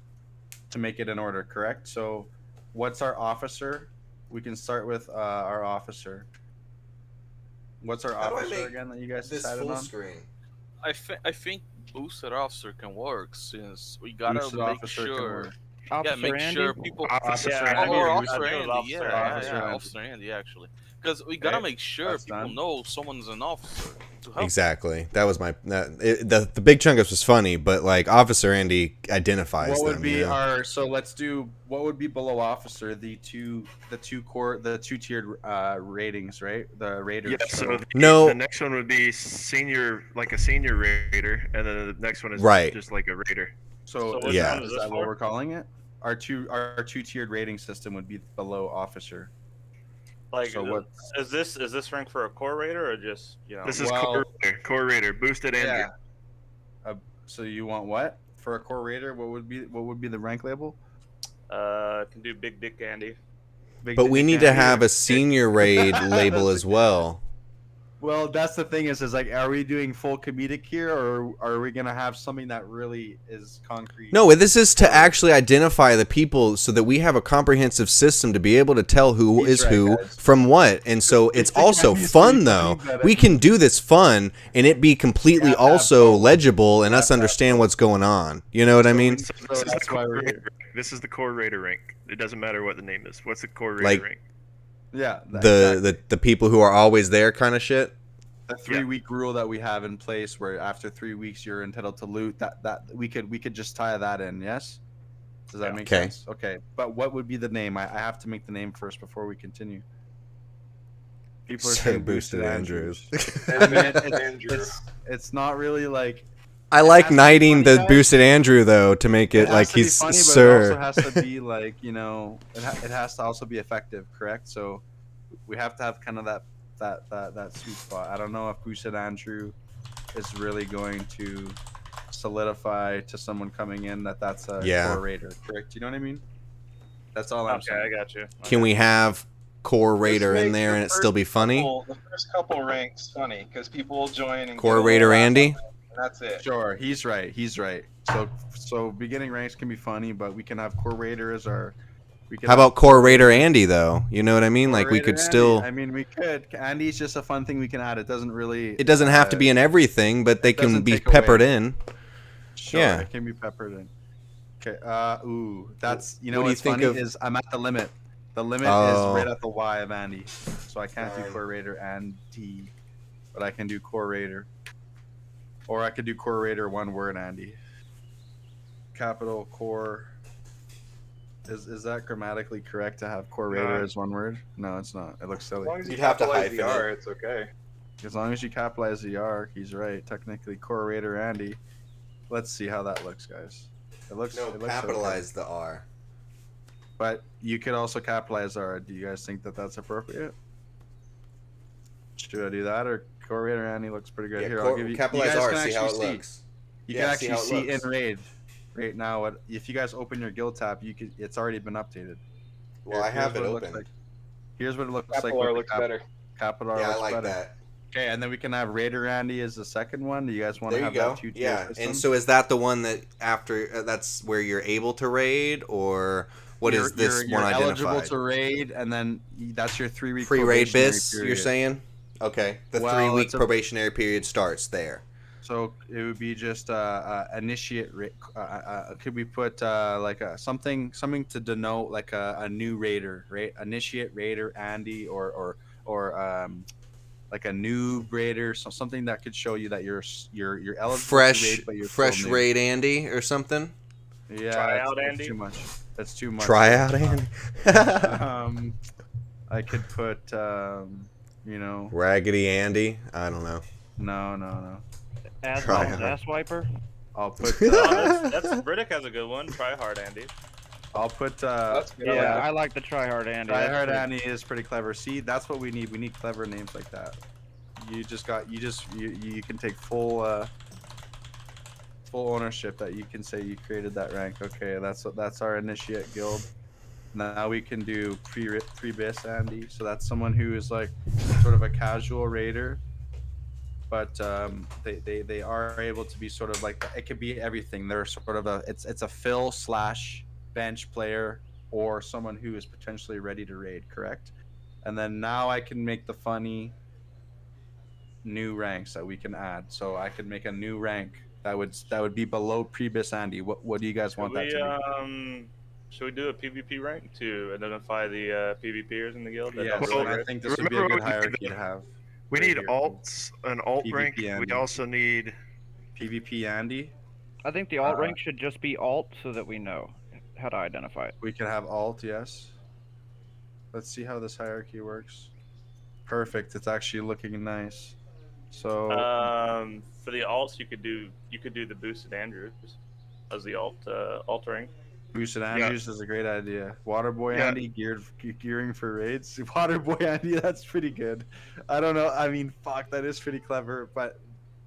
to make it in order, correct? So what's our officer? We can start with our officer. What's our How do I officer make again that you guys this decided full on? screen? I think boosted officer can work since we gotta Boosted make officer can sure. work. Yeah, Officer make Andy? sure people. Officer Andy, Andy or or Officer Boosted Andy, Officer yeah, Andy. yeah, Officer Andy, actually, because we Okay, gotta make sure that's people done. know someone's an officer to help. Exactly. That was my the big chungus was funny, but like Officer Andy identifies What would them. be you know? our? So let's do. What would be below officer? The two tiered ratings, right? The raiders. Yeah. So No. the next one would be senior, like a senior raider, and then the next one is Right. just like a raider. So which Yeah. one is is this that what for? we're calling it? Our two tiered rating system would be below officer. Like, So what? is this rank for a core raider or just This is Well- core raider, boosted Andrew. Yeah. So you want what for a core raider? What would be the rank label? can do Big Dick Andy. Big But Dick we need to Andy or- have a senior raid label as well. Well, that's the thing is like, are we doing full comedic here, or are we gonna have something that really is concrete? No, this is to actually identify the people so that we have a comprehensive system to be able to tell who He's is right, who guys. from what. And so it's think also Andy's fun pretty though. funny, but We can do this fun and it be completely Yeah, also both. legible and Yeah, us understand what's going on. You know what I mean? So So this is the that's why core we're raider here. rank. This is the core raider rank. It doesn't matter what the name is. What's the core raider Like, rank? Yeah. The people who are always there kind of shit. The 3-week rule that we have in place, where after 3 weeks you're entitled to loot. That we could just tie that in. Yes. Does that make Okay. sense? Okay. But what would be the name? I have to make the name first before we continue. People are So saying boosted Andrews. I mean, it's not really like. I It like has to be knighting funny, the guys. boosted Andrew though to make it has like to be he's funny, but sir. it also has to be like, you know, it has to also be effective, correct? So we have to have kind of that sweet spot. I don't know if Boosted Andrew is really going to solidify to someone coming in that's a Yeah. core raider, correct? You know what I mean? That's all I'm Okay, saying. I got you. Can we have core raider Just in make there the and it still be first funny? The first couple ranks funny because people will join and Core get a raider little laugh Andy? out of it, and that's it. Sure, he's right. So beginning ranks can be funny, but we can have core raider as our. We can How have about core raider Andy though? You know what I mean? core Like we raider could Andy. still. I mean, we could. Andy's just a fun thing we can add. It doesn't really. It doesn't have to be in everything, but they can doesn't be take peppered away. in. Sure, Yeah. it can be peppered in. Okay. Ooh, that's you know What do you what's think funny of- is I'm at the limit. The limit Oh. is right at the Y of Andy, so I can't do core raider Andy, but I can do core raider, or I could do core raider one word Andy. Capital core. Is that grammatically correct to have core raider as one word? No, it's not. It looks As silly. long as you You'd have to capitalize the hyphen it. R, it's okay. As long as you capitalize the R, he's right. Technically, core raider Andy. Let's see how that looks, guys. It looks. No, it looks capitalize the R. okay. But you could also capitalize R. Do you guys think that that's appropriate? Should I do that, or core raider Andy looks pretty good? Yeah, Here, core- I'll give you. capitalize you guys R, can see how actually it looks. You Yeah, can see actually how it see in looks. raid right now. What if you guys open your guild tab? You could. It's already been updated. Well, I have it what looks open. like. Here's what it looks Capital like. R with the looks better. Capital R Yeah, I looks like better. that. Okay, and then we can have Raider Andy as the second one. Do you guys want There to you have go. that two-tier Yeah, system? and so is that the one that after that's where you're able to raid, or what is this you're one eligible identified? to raid, and then that's your 3-week Pre-raid probationary bis, you're period. saying? Okay, the Well, 3-week it's a- probationary period starts there. So it would be just initiate. Could we put like something to denote like a new raider, right? Initiate raider Andy, or like a new raider, so something that could show you that you're eligible Fresh, to raid, but you're fresh still new. raid Andy or something. Yeah, Try it's- out it's Andy? too much. That's too much. Try out, Andy. I could put, you know. Raggedy Andy. I don't know. No. Aswell's ass wiper. I'll put. That's Riddick has a good one. Try hard, Andy. I'll put. Yeah, I like the try hard Andy. Try That's hard pretty- Andy is pretty clever. See, that's what we need. We need clever names like that. You can take full ownership that you can say you created that rank. Okay, that's our initiate guild. Now we can do pre-bis Andy. So that's someone who is like sort of a casual raider, but they are able to be sort of like, it could be everything. They're sort of it's a fill / bench player or someone who is potentially ready to raid, correct? And then now I can make the funny new ranks that we can add. So I could make a new rank that would be below pre-bis Andy. What do you guys want that to be? Should we do a PvP rank to identify the PvPers in the guild? Yeah, so I think this would be a good hierarchy to have. We right need here. alts, an alt PvP rank. Andy. We also need PvP Andy. I think the alt rank should just be alt so that we know how to identify it. We can have alt, yes. Let's see how this hierarchy works. Perfect. It's actually looking nice. So for the alts, you could do the boosted Andrews as the alt rank. Boosted Andrews is a great idea. Waterboy Yeah. Andy gearing for raids. Waterboy Andy, that's pretty good. I don't know. I mean, fuck, that is pretty clever. But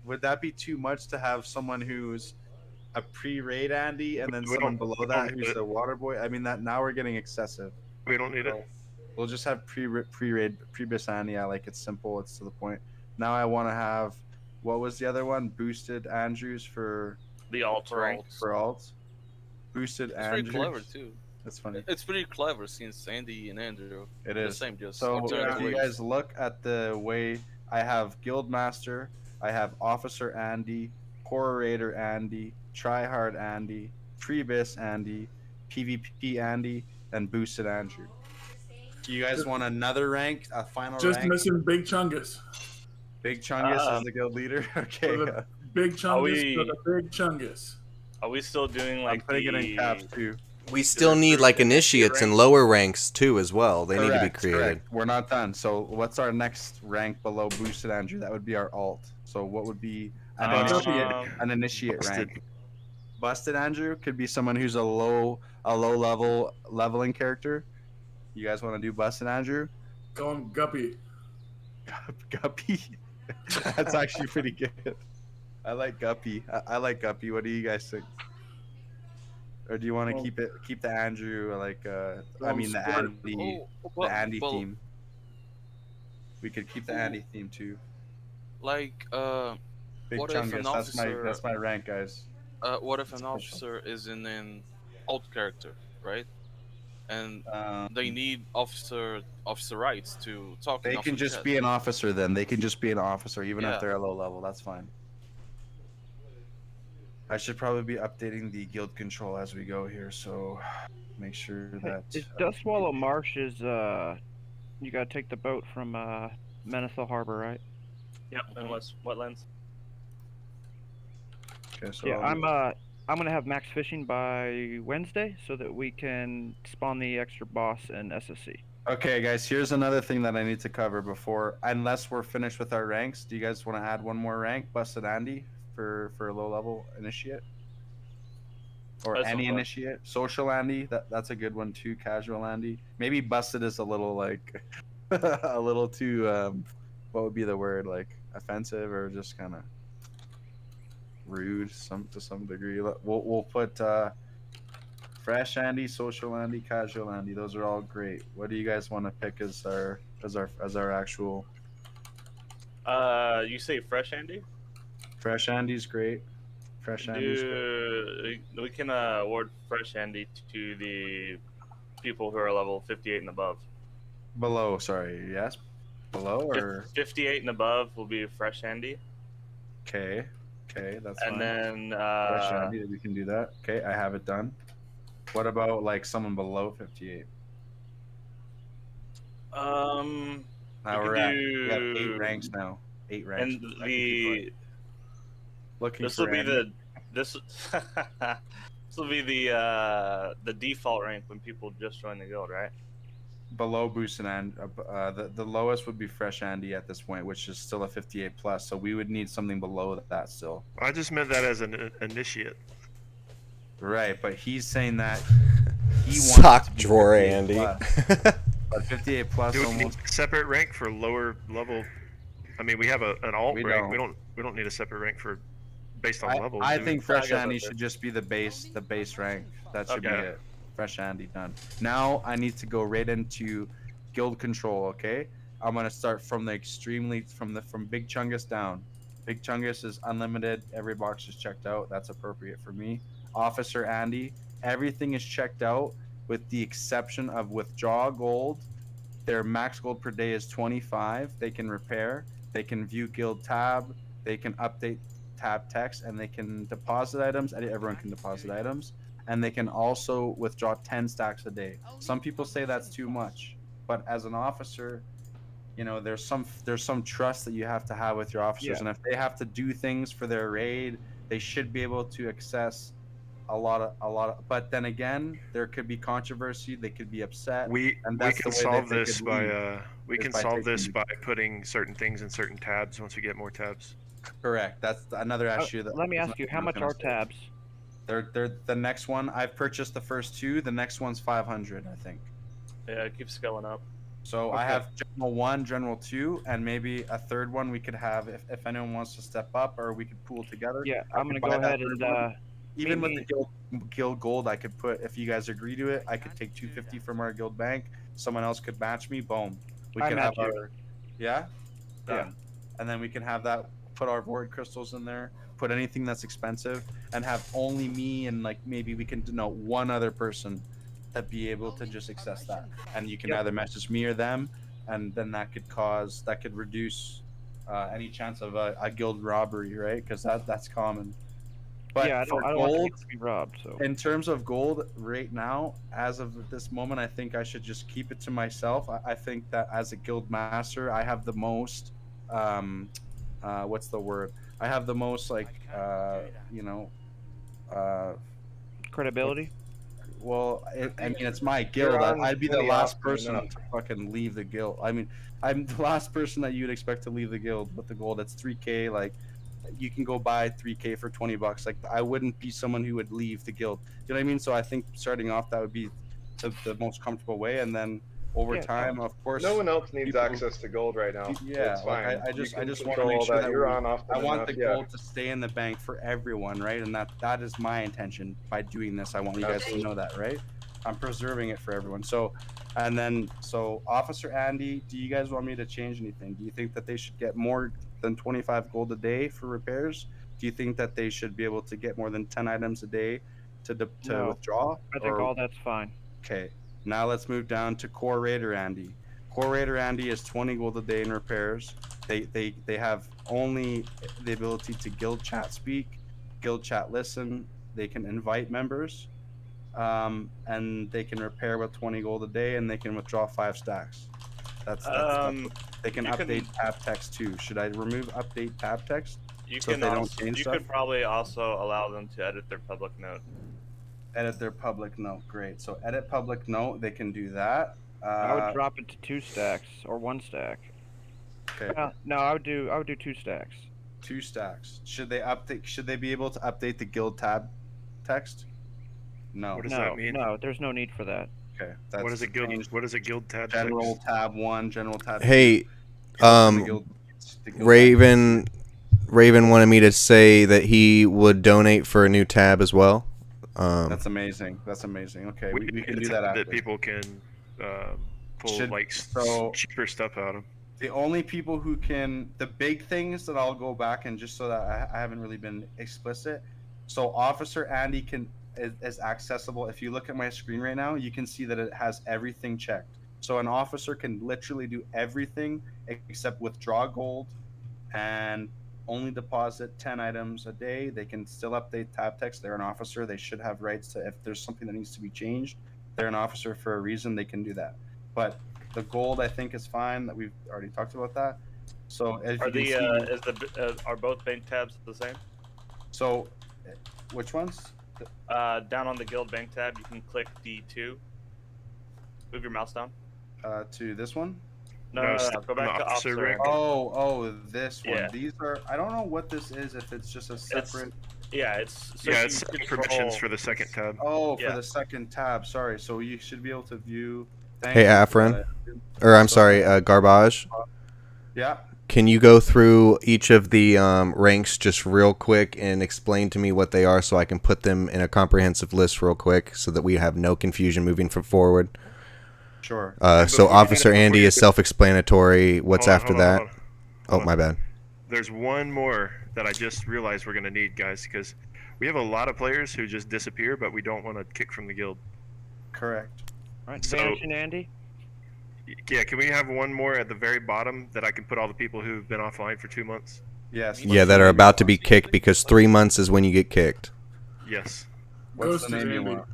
would that be too much to have someone who's a pre-raid Andy and then We someone don't- below we that don't who's need a Waterboy? I mean, that now we're getting excessive. We don't need it. We'll just have pre-raid, pre-bis Andy. I like it simple. It's to the point. Now I want to have, what was the other one? Boosted Andrews for The alt rank. for alt. Boosted It's pretty Andrews. clever too. That's funny. It's pretty clever since Andy and Andrew. It the is. same. Just So alternate if you ways. guys look at the way I have Guildmaster, I have Officer Andy, Horror Raider Andy, Tryhard Andy, Pre-bis Andy, PvP Andy, and Boosted Andrew. Do you guys want another rank, a final Just rank? missing Big Chungus. Big Chungus is the guild leader. Okay. For the Big Chungus. we- For the Big Chungus. Are we still doing I'm like putting it in caps too. We still need like initiates and lower ranks too as well. They need to be created. Correct. We're not done. So what's our next rank below Boosted Andrew? That would be our alt. So what would be an initiate rank? Busted Andrew could be someone who's a low level leveling character. You guys want to do Busted Andrew? Call him Guppy. Guppy. That's actually pretty good. I like Guppy. I like Guppy. What do you guys think? Or do you want to keep the Andrew like I mean the Andy the Andy theme? We could keep the Andy theme too. Like Big what if Chungus. an officer? That's my rank, guys. What if an officer is in an alt character, right? And they need officer rights to talk. in They can officer just chat. be an officer then. They can just be an officer even Yeah. if they're a low level. That's fine. I should probably be updating the guild control as we go here, so make sure that Is Dust Swallow Marsh is you gotta take the boat from Menethil Harbor, right? Yep, and wetlands. Okay, so Yeah, I'm gonna have max fishing by Wednesday so that we can spawn the extra boss in SSC. Okay, guys, here's another thing that I need to cover before, unless we're finished with our ranks. Do you guys want to add one more rank, Busted Andy, for a low level initiate? Or That's any fine. initiate? Social Andy, that's a good one too. Casual Andy. Maybe Busted is a little like a little too what would be the word, like offensive or just kind of rude to some degree. We'll put Fresh Andy, Social Andy, Casual Andy. Those are all great. What do you guys want to pick as our actual? You say fresh Andy? Fresh Andy's great. Fresh Andy's great. We can award fresh Andy to the people who are level 58 and above. Below, sorry. Yes, below or 58 and above will be fresh Andy. okay, that's And fine. then Fresh Andy, we can do that. Okay, I have it done. What about like someone below 58? Now we we're can at we have do- 8 ranks now. 8 ranks. and I can keep going. Looking this for will be Andy. this will be the default rank when people just join the guild, right? Below Boost and the lowest would be Fresh Andy at this point, which is still a 58 plus. So we would need something below that still. I just meant that as an initiate. Right, but he's saying that he wants Sock to be drawer 58 Andy. plus. But 58 plus Do we need almost. a separate rank for lower level? I mean, we have an alt We rank. don't. We don't need a separate rank for based on levels. I do we? think Fresh I guess Andy that's should just be the base rank. That should be Okay. it. Fresh Andy done. Now I need to go right into guild control. Okay, I'm gonna start from the from Big Chungus down. Big Chungus is unlimited. Every box is checked out. That's appropriate for me. Officer Andy, everything is checked out with the exception of Withdraw Gold. Their max gold per day is 25. They can repair. They can view guild tab. They can update tab text, and they can deposit items. Everyone can deposit items, and they can also withdraw 10 stacks a day. Some people say that's too much, but as an officer, you know, there's some trust that you have to have with your officers, Yeah. and if they have to do things for their raid, they should be able to access a lot of. But then again, there could be controversy. They could be upset. We and we that's can the way solve that they this could by leave, we is can by solve this taking- by putting certain things in certain tabs once we get more tabs. Correct. That's another issue. That Let me is ask you, not how much gonna are say. tabs? They're the next one. I've purchased the first two. The next one's 500, I think. Yeah, it keeps going up. So I Okay. have General 1, General 2, and maybe a third one we could have if anyone wants to step up, or we could pool together. Yeah, I I'm could gonna buy go that ahead and third one. Even maybe- with the guild gold, I could put, if you guys agree to it, I could take 250 from our guild bank. Someone else could match me. Boom. We I could have match you. our yeah, Yeah. Done. And then we can have that. Put our void crystals in there. Put anything that's expensive, and have only me and like maybe we can denote one other person that be able to just access that, and you can Yep. either message me or them, and then that could reduce any chance of a guild robbery, right? Because that's common. But yeah, I for don't want gold, people to be robbed. So in terms of gold right now, as of this moment, I think I should just keep it to myself. I think that as a guild master, I have the most, what's the word? I have the most credibility. Well, I mean, it's my guild. on I'd be the plenty last often person enough. to fucking leave the guild. I mean, I'm the last person that you'd expect to leave the guild with the gold. That's 3K. Like, you can go buy 3K for $20. Like, I wouldn't be someone who would leave the guild. You know what I mean? So I think starting off, that would be the most comfortable way, and then over Yeah, time, of course. No one else needs people- access to gold right now. Yeah, it's like, fine. I just You can want to control make all sure that you're we- on often I want enough, the yeah. gold to stay in the bank for everyone, right? And that is my intention by doing this. I want you guys to know that, right? I'm preserving it for everyone. So, and then Officer Andy, do you guys want me to change anything? Do you think that they should get more than 25 gold a day for repairs? Do you think that they should be able to get more than 10 items a day to No. withdraw? I think Or- all that's fine. Okay, now let's move down to Core Raider Andy. Core Raider Andy is 20 gold a day in repairs. They have only the ability to guild chat speak, guild chat listen. They can invite members, and they can repair with 20 gold a day, and they can withdraw 5 stacks. That's they can you can- update tab text too. Should I remove update tab text? You So if can they don't also, change you stuff? could probably also allow them to edit their public note. Edit their public note. Great. So edit public note. They can do that. I would drop it to 2 stacks or 1 stack. Okay. No, I would do 2 stacks. 2 stacks. Should they update? Should they be able to update the guild tab text? No. What does no, that mean? no, there's no need for that. Okay. What is a guild? changed. What is a guild tab? General text? tab 1, general tab. Hey, 2. The guild Raven wanted me to say that he would donate for a new tab as well. That's amazing. That's amazing. Okay, we can need do a that tab after. that people can pull Should- like so- cheaper stuff out of. The only people who can, the big things that I'll go back and just so that I haven't really been explicit. So Officer Andy is accessible. If you look at my screen right now, you can see that it has everything checked. So an officer can literally do everything except withdraw gold and only deposit 10 items a day. They can still update tab text. They're an officer. They should have rights to, if there's something that needs to be changed, they're an officer for a reason. They can do that. But the gold, I think, is fine. That we've already talked about that. So if Are you can the see, are both bank tabs the same? so which ones? Down on the guild bank tab, you can click D2. Move your mouse down. To this one. No, go back to officer officer. rank. Oh, this one. Yeah. These are. I don't know what this is. If it's just a separate. It's so Yeah, you it's setting control- permissions for the second tab. Oh, for Yeah. the second tab. Sorry. So you should be able to view. Thank Hey, you for Afrin. that. Or I'm sorry, Garbage. Yeah. Can you go through each of the ranks just real quick and explain to me what they are so I can put them in a comprehensive list real quick so that we have no confusion moving forward? Sure. So Before Officer you Andy get is to- self-explanatory. What's Hold on, after hold on, that? hold on. Oh, Hold on. my bad. There's one more that I just realized we're gonna need, guys, because we have a lot of players who just disappear, but we don't want to kick from the guild. Correct. All right, So- Vanishing Andy. Yeah, can we have one more at the very bottom that I can put all the people who've been offline for 2 months? Yes. Yeah, that are about to be kicked because 3 months is when you get kicked. Yes. What's the Ghosted name you Andy. want?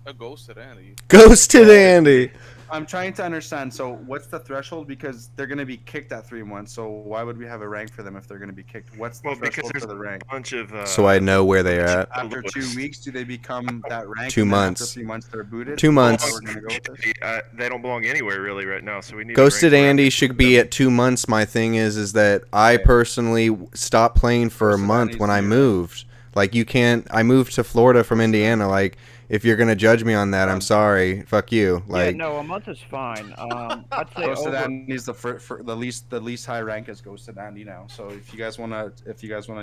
A ghosted Andy. Ghosted Andy. I'm trying to understand. So, what's the threshold? Because they're going to be kicked at 3 months. So, why would we have a rank for them if they're going to be kicked? What's the Well, because threshold there's for the rank? a bunch of. So I know where they are at. After 2 lowest. weeks, do they become that rank? 2 and then months. After 3 months, they're booted. 2 months. We're gonna go with this? They don't belong anywhere really right now, so we need. Ghosted a rank for Andy them. should be at 2 months. My thing is that I personally stopped playing for a Ghosted month Andy's when I here. moved. Like you can't. I moved to Florida from Indiana. Like if you're gonna judge me on that, I'm sorry. Fuck you. Like Yeah, no, a month is fine. I'd say Ghosted over. Andy's for the least high rank is Ghosted Andy now. So if you guys wanna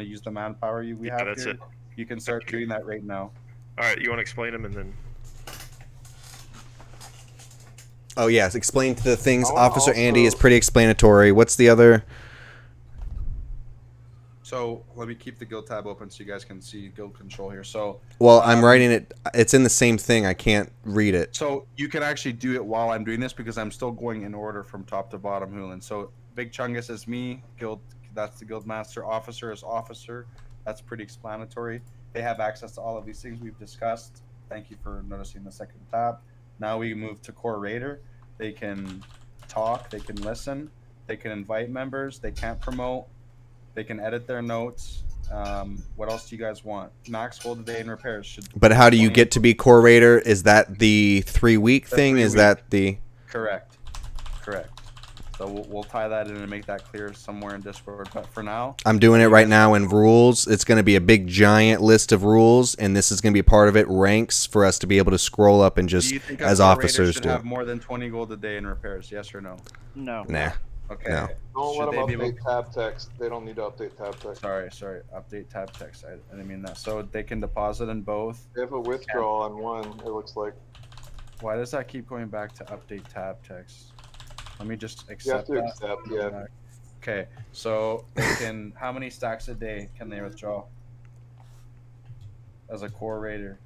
use the manpower we Yeah, have that's here, it. you can start doing that right now. All right, you want to explain them and then. oh yes, explain to the things. I'll Officer Andy is also- pretty explanatory. What's the other? So let me keep the guild tab open so you guys can see guild control here. So Well, I'm writing it. It's in the same thing. I can't read it. So you can actually do it while I'm doing this because I'm still going in order from top to bottom, Hulan. So Big Chungus is me, guild. That's the guild master. Officer is officer. That's pretty explanatory. They have access to all of these things we've discussed. Thank you for noticing the second tab. Now we move to core raider. They can talk. They can listen. They can invite members. They can't promote. They can edit their notes. What else do you guys want? Max hold a day in repairs. But how do you get to be core raider? Is that the 3 week The thing? 3 Is week. that the? Correct. So we'll tie that in and make that clear somewhere in Discord. But for now, I'm doing it right now in rules. It's going to be a big giant list of rules, and this is going to be a part of it. Ranks for us to be able to scroll up and do just you think as a core raider officers should do. have more than 20 gold a day in repairs? Yes or no? No. Nah. Okay. No. Don't Should let they them be able- update tab text. They don't need to update tab text. Sorry. Update tab text. I didn't mean that. So they can deposit in both. They have a withdrawal on one. It looks like Why does that keep going back to update tab text? Let me just you have accept to that. accept. Yeah. Okay. So they can. How many stacks a day can they withdraw? As a core raider.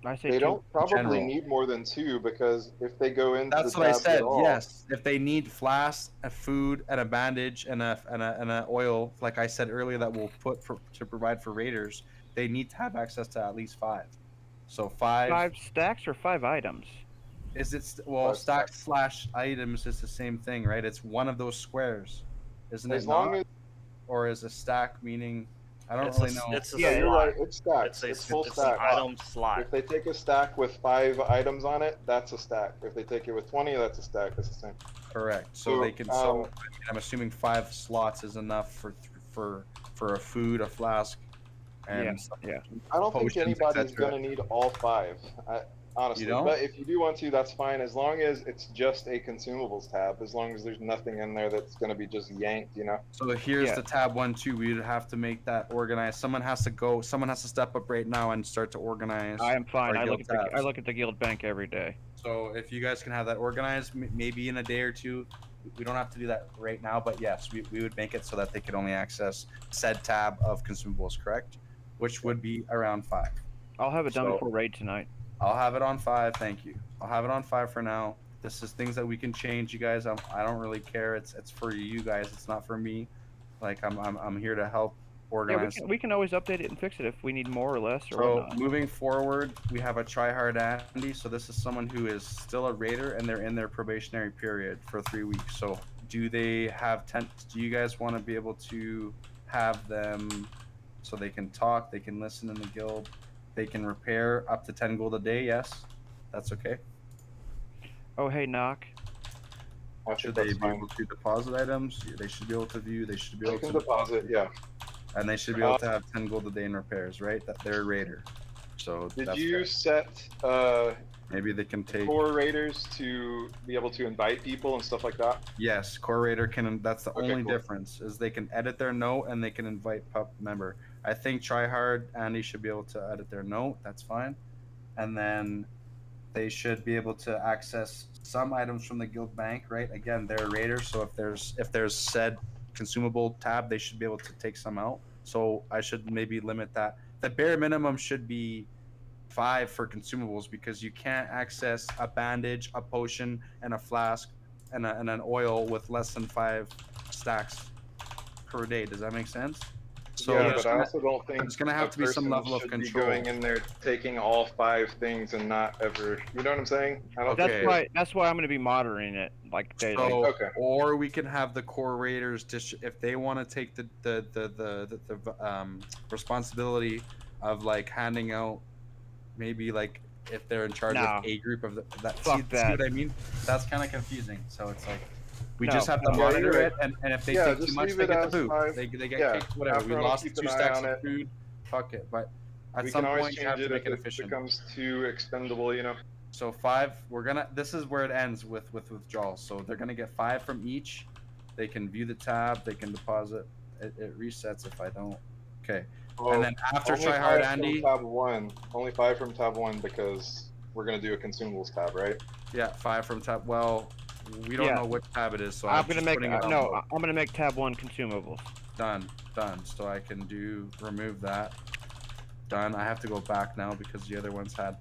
I say They two. don't probably general. need more than 2 because if they go into That's the what I tabs said. at all, Yes, if they need flasks, a food, and a bandage, and a oil, like I said earlier, that we'll put to provide for raiders, they need to have access to at least 5. So 5. 5 stacks or 5 items? Is it well 5 stacks / items is the same thing, right? It's one of those squares, isn't as it? long Not? as Or is a stack meaning? I don't It's really a, know. It's a yeah, you're slot. right. It's stacks. It's It's full an stack. item slot. If they take a stack with 5 items on it, that's a stack. If they take it with 20, that's a stack. That's the same. Correct. So So, they can sell. I'm assuming 5 slots is enough for a food, a flask, and Yeah. I don't think potions, anybody's etc. gonna need all 5. Honestly, You don't? but if you do want to, that's fine. As long as it's just a consumables tab. As long as there's nothing in there that's gonna be just yanked, you know. So here's Yeah. the tab 1, 2. We would have to make that organized. Someone has to go. Someone has to step up right now and start to organize. I am fine. our I look guild at the tabs. I look at the guild bank every day. So if you guys can have that organized, maybe in a day or 2. We don't have to do that right now, but yes, we would make it so that they could only access said tab of consumables, correct? Which would be around 5. I'll have it done So- before raid tonight. I'll have it on 5. Thank you. I'll have it on 5 for now. This is things that we can change, you guys. I don't really care. It's for you guys. It's not for me. Like I'm here to help Yeah, organize. we can always update it and fix it if we need more or less or So whatnot. moving forward, we have a tryhard Andy. So this is someone who is still a raider and they're in their probationary period for 3 weeks. So do they have do you guys want to be able to have them so they can talk, they can listen in the guild They can repair up to 10 gold a day. Yes, that's okay. Oh, hey, Knock. Should they be able to deposit items? They should be able to view. They should be able They to can deposit, yeah. And they should be able to have 10 gold a day in repairs, right? That they're a raider. So Did that's you fair. set Maybe they can take. core raiders to be able to invite people and stuff like that? Yes, core raider can. That's the Okay, only cool. difference is they can edit their note and they can invite pup member. I think tryhard Andy should be able to edit their note. That's fine, and then they should be able to access some items from the guild bank. Right? Again, they're raiders, so if there's said consumable tab, they should be able to take some out. So I should maybe limit that. The bare minimum should be 5 for consumables because you can't access a bandage, a potion, and a flask and an oil with less than 5 stacks per day. Does that make sense? So yeah, there's but I gonna- also don't think there's gonna have to be some person level of should be control. going in there taking all 5 things and not ever. You know what I'm saying? I don't Okay. think That's why I'm going to be monitoring it like daily. So, Okay. or we can have the core raiders if they want to take the responsibility of like handing out, maybe like if they're in charge No. of a group of that. Fuck See that. what I mean? That's kind of confusing. So it's like we No, just have to no. monitor Yeah, you're it, and if they Yeah, take too just much, leave they it get the as boot. 5. They get Yeah, kicked. Whatever. We everyone lost keep 2 an eye stacks on of it. food. Fuck it. But at We some can always point, you have change to it make if it it efficient. becomes too expendable, you know? So 5, this is where it ends with withdrawals. So they're gonna get 5 from each. They can view the tab, they can deposit. It resets if I don't. Okay. And then after only tryhard 5 from Andy, tab 1. Only 5 from tab 1 because we're gonna do a consumables tab, right? yeah, 5 from tab. Well, we don't Yeah. know which tab it is, so I'm I'm gonna just make putting it on no. both. I'm gonna make tab 1 consumables. Done. So I can remove that. Done. I have to go back now because the other ones had.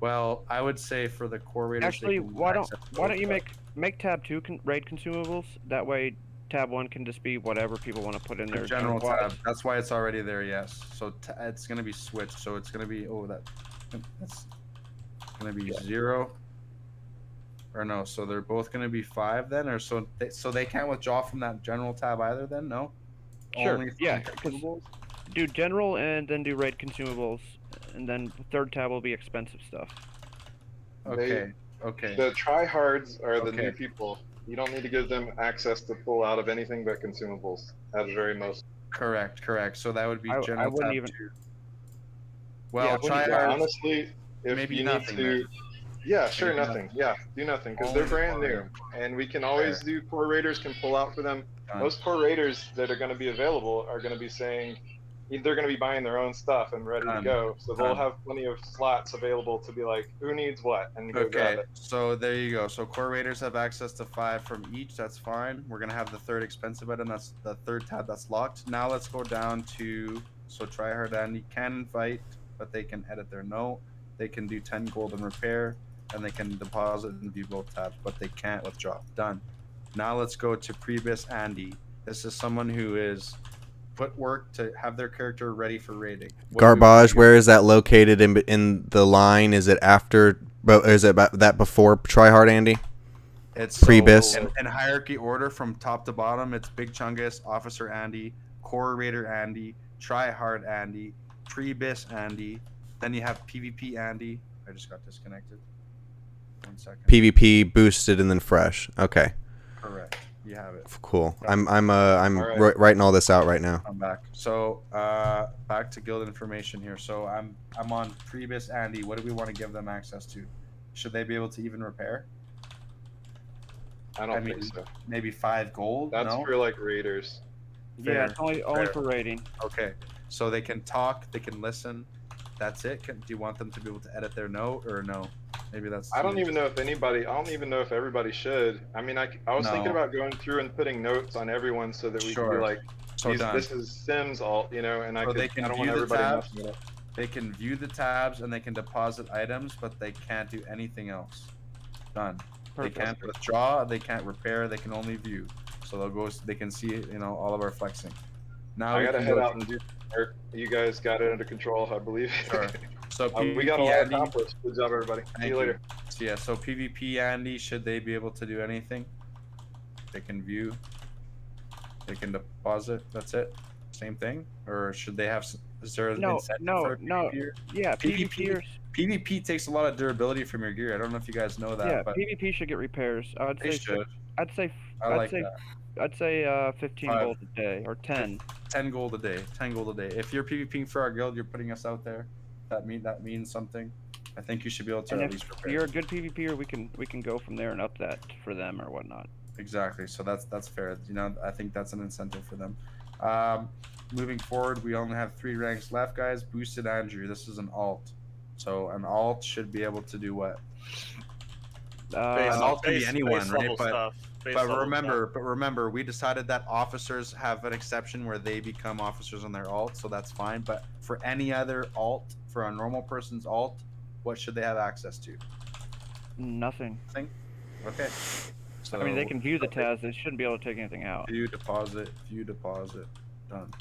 Well, I would say for the core raiders. they Actually, can why don't access you both, make tab 2 raid consumables? That way, tab 1 can just be whatever people want to put in the their general wise. tab. That's why it's already there. Yes. So it's gonna be switched. So it's gonna be that's gonna be 0. Or no, so they're both gonna be 5 then, or so they can't withdraw from that general tab either. Then no. Sure. Only from Yeah. consumables? Do general and then do raid consumables, and then the third tab will be expensive stuff. Okay. Okay. The tryhards are the Okay. new people. You don't need to give them access to pull out of anything but consumables at the very most. Correct. So that would be I general wouldn't tab even- 2. Well, Yeah, try Yeah, hard. honestly, if maybe you nothing, need to, then. yeah, sure, Maybe nothing. Yeah, do nothing because Only they're brand core new, raider. and we can always do core raiders can pull out for them. Done. Most core raiders that are going to be available are going to be saying they're going to be buying their own stuff and ready to Done. go, so they'll Done. have plenty of slots available to be like, who needs what, and go grab Okay, it. so there you go. So core raiders have access to 5 from each. That's fine. We're gonna have the third expensive item. That's the third tab that's locked. Now let's go down to tryhard Andy can invite, but they can edit their note. They can do 10 gold in repair, and they can deposit and view both tabs, but they can't withdraw. Done. Now let's go to Prebis Andy. This is someone who is put work to have their character ready for raiding. What do we Garbage, do? where is that located in the line? Is it after? Is it that before tryhard Andy? It's Prebis. in hierarchy order from top to bottom. It's Big Chungus, Officer Andy, Core Raider Andy, Tryhard Andy, Prebis Andy. Then you have PvP Andy. I just got disconnected. 1 second. PvP boosted and then fresh. Okay, Correct. You have it. cool. I'm All right. writing all this out right now. I'm back. So back to guild information here. So I'm on Prebis Andy. What do we want to give them access to? Should they be able to even repair? I don't mean, think so. Maybe 5 gold. That's no? for like raiders. Yeah, it's only Fair. for raiding. Okay, so they can talk, they can listen. That's it. Do you want them to be able to edit their note or no? Maybe that's. I don't even know if anybody. I don't even know if everybody should. I mean, I was thinking No. about going through and putting notes on everyone so that we can Sure. be like, So done. this is Sims alt, you know, and I So could. they can I don't view want the everybody tabs. messing it up. They can view the tabs and they can deposit items, but they can't do anything else. Done. Perfect. They can't withdraw. They can't repair. They can only view. So they'll go. They can see, all of our flexing. Now I we gotta can head go out to- and do work. You guys got it under control, I believe. Sure. So we got a PvP lot Andy- accomplished. Good job, everybody. See Thank you later. So yeah, so PvP Andy, should they be able to do anything? They can view. They can deposit. That's it. Same thing, or should they have? Is there an No, incentive no, for no. PvP? Yeah, PvPers. PvP takes a lot of durability from your gear. I don't know if you guys know that, Yeah, but PvP should get repairs. I'd they say. should. I'd say. I like that. I'd say 15 5. gold a day or 10. 10 gold a day. 10 gold a day. If you're PvPing for our guild, you're putting us out there. That means something. I think you should be able to And at if least repair. you're a good PvPer, we can go from there and up that for them or whatnot. Exactly. So that's fair. You know, I think that's an incentive for them. Moving forward, we only have 3 ranks left, guys. Boosted Andrew. This is an alt. So an alt should be able to do what? An alt can be anyone, right? But remember, we decided that officers have an exception where they become officers on their alt, so that's fine. But for any other alt, for a normal person's alt, what should they have access to? Nothing. Nothing? Okay. So, I mean, they can view the TAS. They shouldn't be able to take anything out. View deposit. Done.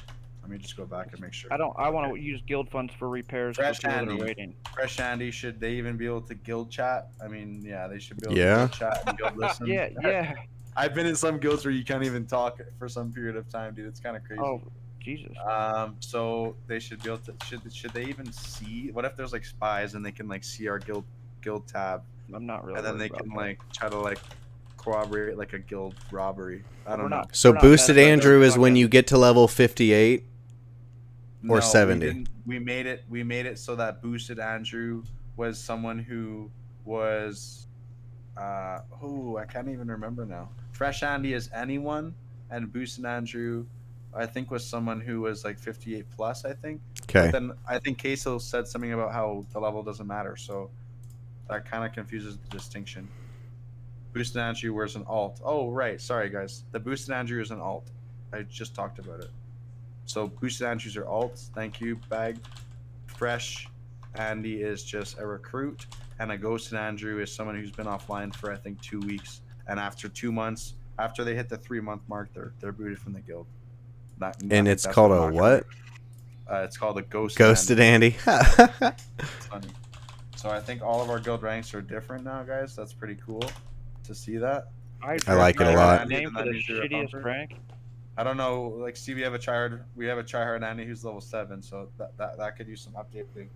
Let me just go back and make sure. I want to use guild funds for repairs for people that are waiting. Fresh Andy, should they even be able to guild chat? I mean, yeah, they should be able to Yeah. guild chat and guild listen. Yeah. I've been in some guilds where you can't even talk for some period of time, dude. It's kind of crazy. Oh, Jesus. So they should be able to. Should they even see? What if there's like spies and they can like see our guild tab? I'm not really. And then they can like try to like corroborate like a guild robbery. I don't know. So boosted Andrew is when you get to level 58 or No, 70. We made it so that boosted Andrew was someone who was I can't even remember now. Fresh Andy is anyone, and boosted Andrew I think was someone who was like 58 plus, I think. Okay. But then I think Queso said something about how the level doesn't matter, so that kind of confuses the distinction. Boosted Andrew wears an alt. Oh, right. Sorry, guys. The Boosted Andrew is an alt. I just talked about it. So Boosted Andrews are alts. Thank you, Bag. Fresh Andy is just a recruit, and a Ghosted Andrew is someone who's been offline for I think 2 weeks, and after 2 months, after they hit the 3-month mark, they're booted from the guild. And it's called a what? It's called a Ghosted Andy. It's funny. So I think all of our guild ranks are different now, guys. That's pretty cool to see that. I like it a lot. Name for the shittiest rank. I don't know. Like, see, we have a tryhard Andy who's level 7, so that could use some updating.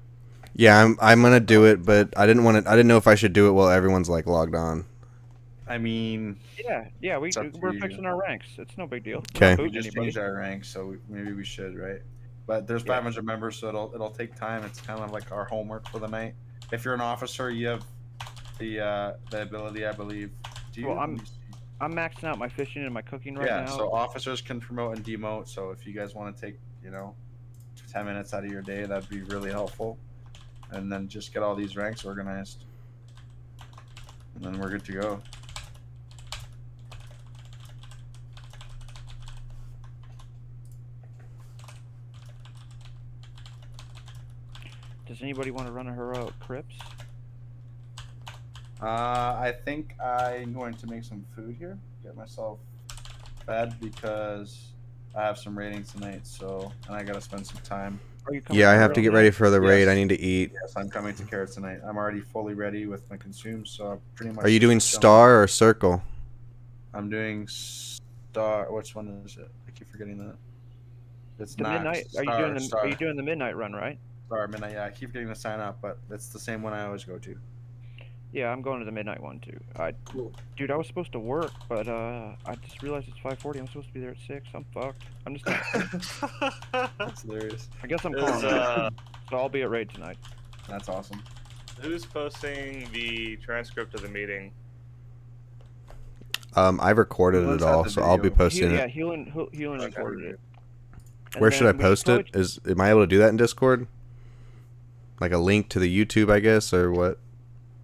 Yeah, I'm gonna do it, but I didn't know if I should do it while everyone's like logged on. I mean, yeah, we're fixing our ranks. It's no big deal. Okay. We just changed our ranks, so maybe we should, right? But there's 500 members, so it'll take time. It's kind of like our homework for the night. If you're an officer, you have the ability, I believe. Do you? Well, I'm maxing out my fishing and my cooking right now. Yeah, so officers can promote and demote. So if you guys want to take, 10 minutes out of your day, that'd be really helpful. And then just get all these ranks organized. And then we're good to go. Does anybody want to run a heroic Crips? I think I'm going to make some food here. Get myself fed because I have some raiding tonight. So, and I gotta spend some time. Yeah, I have to get ready for the raid. I need to eat. Yes, I'm coming to Carrot tonight. I'm already fully ready with my consumes, so I'm pretty much. Are you doing star or circle? I'm doing star. Which one is it? I keep forgetting that. It's the not midnight. Star, Are you doing the midnight run, right? Star midnight. Yeah, I keep getting to sign up, but it's the same one I always go to. Yeah, I'm going to the midnight one too. Cool. Dude, I was supposed to work, but I just realized it's 5:40. I'm supposed to be there at 6. I'm fucked. I'm just. That's hilarious. I guess I'm calling. So I'll be at raid tonight. That's awesome. Who's posting the transcript of the meeting? I've recorded it all, so I'll be posting Yeah, it. Healing recorded it. Where should I post it? Am I able to do that in Discord? Like a link to the YouTube, I guess, or what?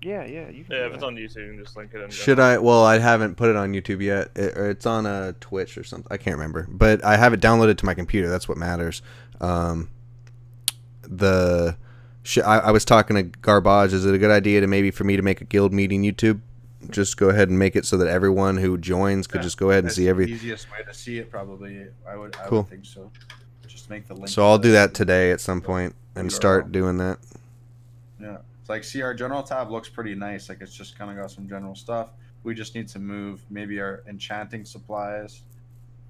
Yeah, you can. Yeah, if it's on YouTube, you can just link it in. Should I? Well, I haven't put it on YouTube yet. It's on Twitch or something. I can't remember, but I have it downloaded to my computer. That's what matters. I was talking to Garbage. Is it a good idea to maybe for me to make a guild meeting YouTube? Just go ahead and make it so that everyone who joins could just go ahead and see everything. The easiest way to see it, probably. I would think so. Just make the link. So I'll do that today at some point and start doing that. Yeah. It's like, see, our general tab looks pretty nice. Like, it's just kind of got some general stuff. We just need to move maybe our enchanting supplies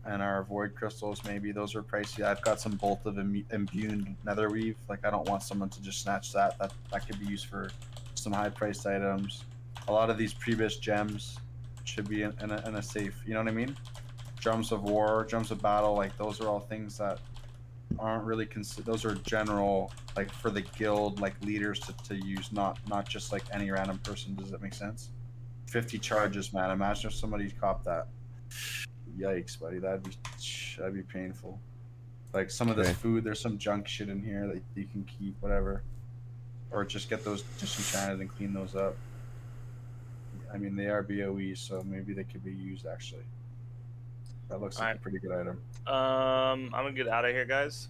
and our void crystals. Maybe those are pricey. I've got some bolt of imbued netherweave. Like I don't want someone to just snatch that. That could be used for some high priced items. A lot of these previous gems should be in a safe. You know what I mean? Drums of war, drums of battle. Like those are all things that aren't really those are general, like for the guild, like leaders to use, not just like any random person. Does that make sense? 50 charges, man. Imagine if somebody copped that. Yikes, buddy. That'd be painful. Like some of this food, there's some junk shit in here that you can keep, whatever, or just get those disenchanted and clean those up. I mean, they are BOE, so maybe they could be used actually. That looks like a pretty good item. I'm gonna get out of here, guys.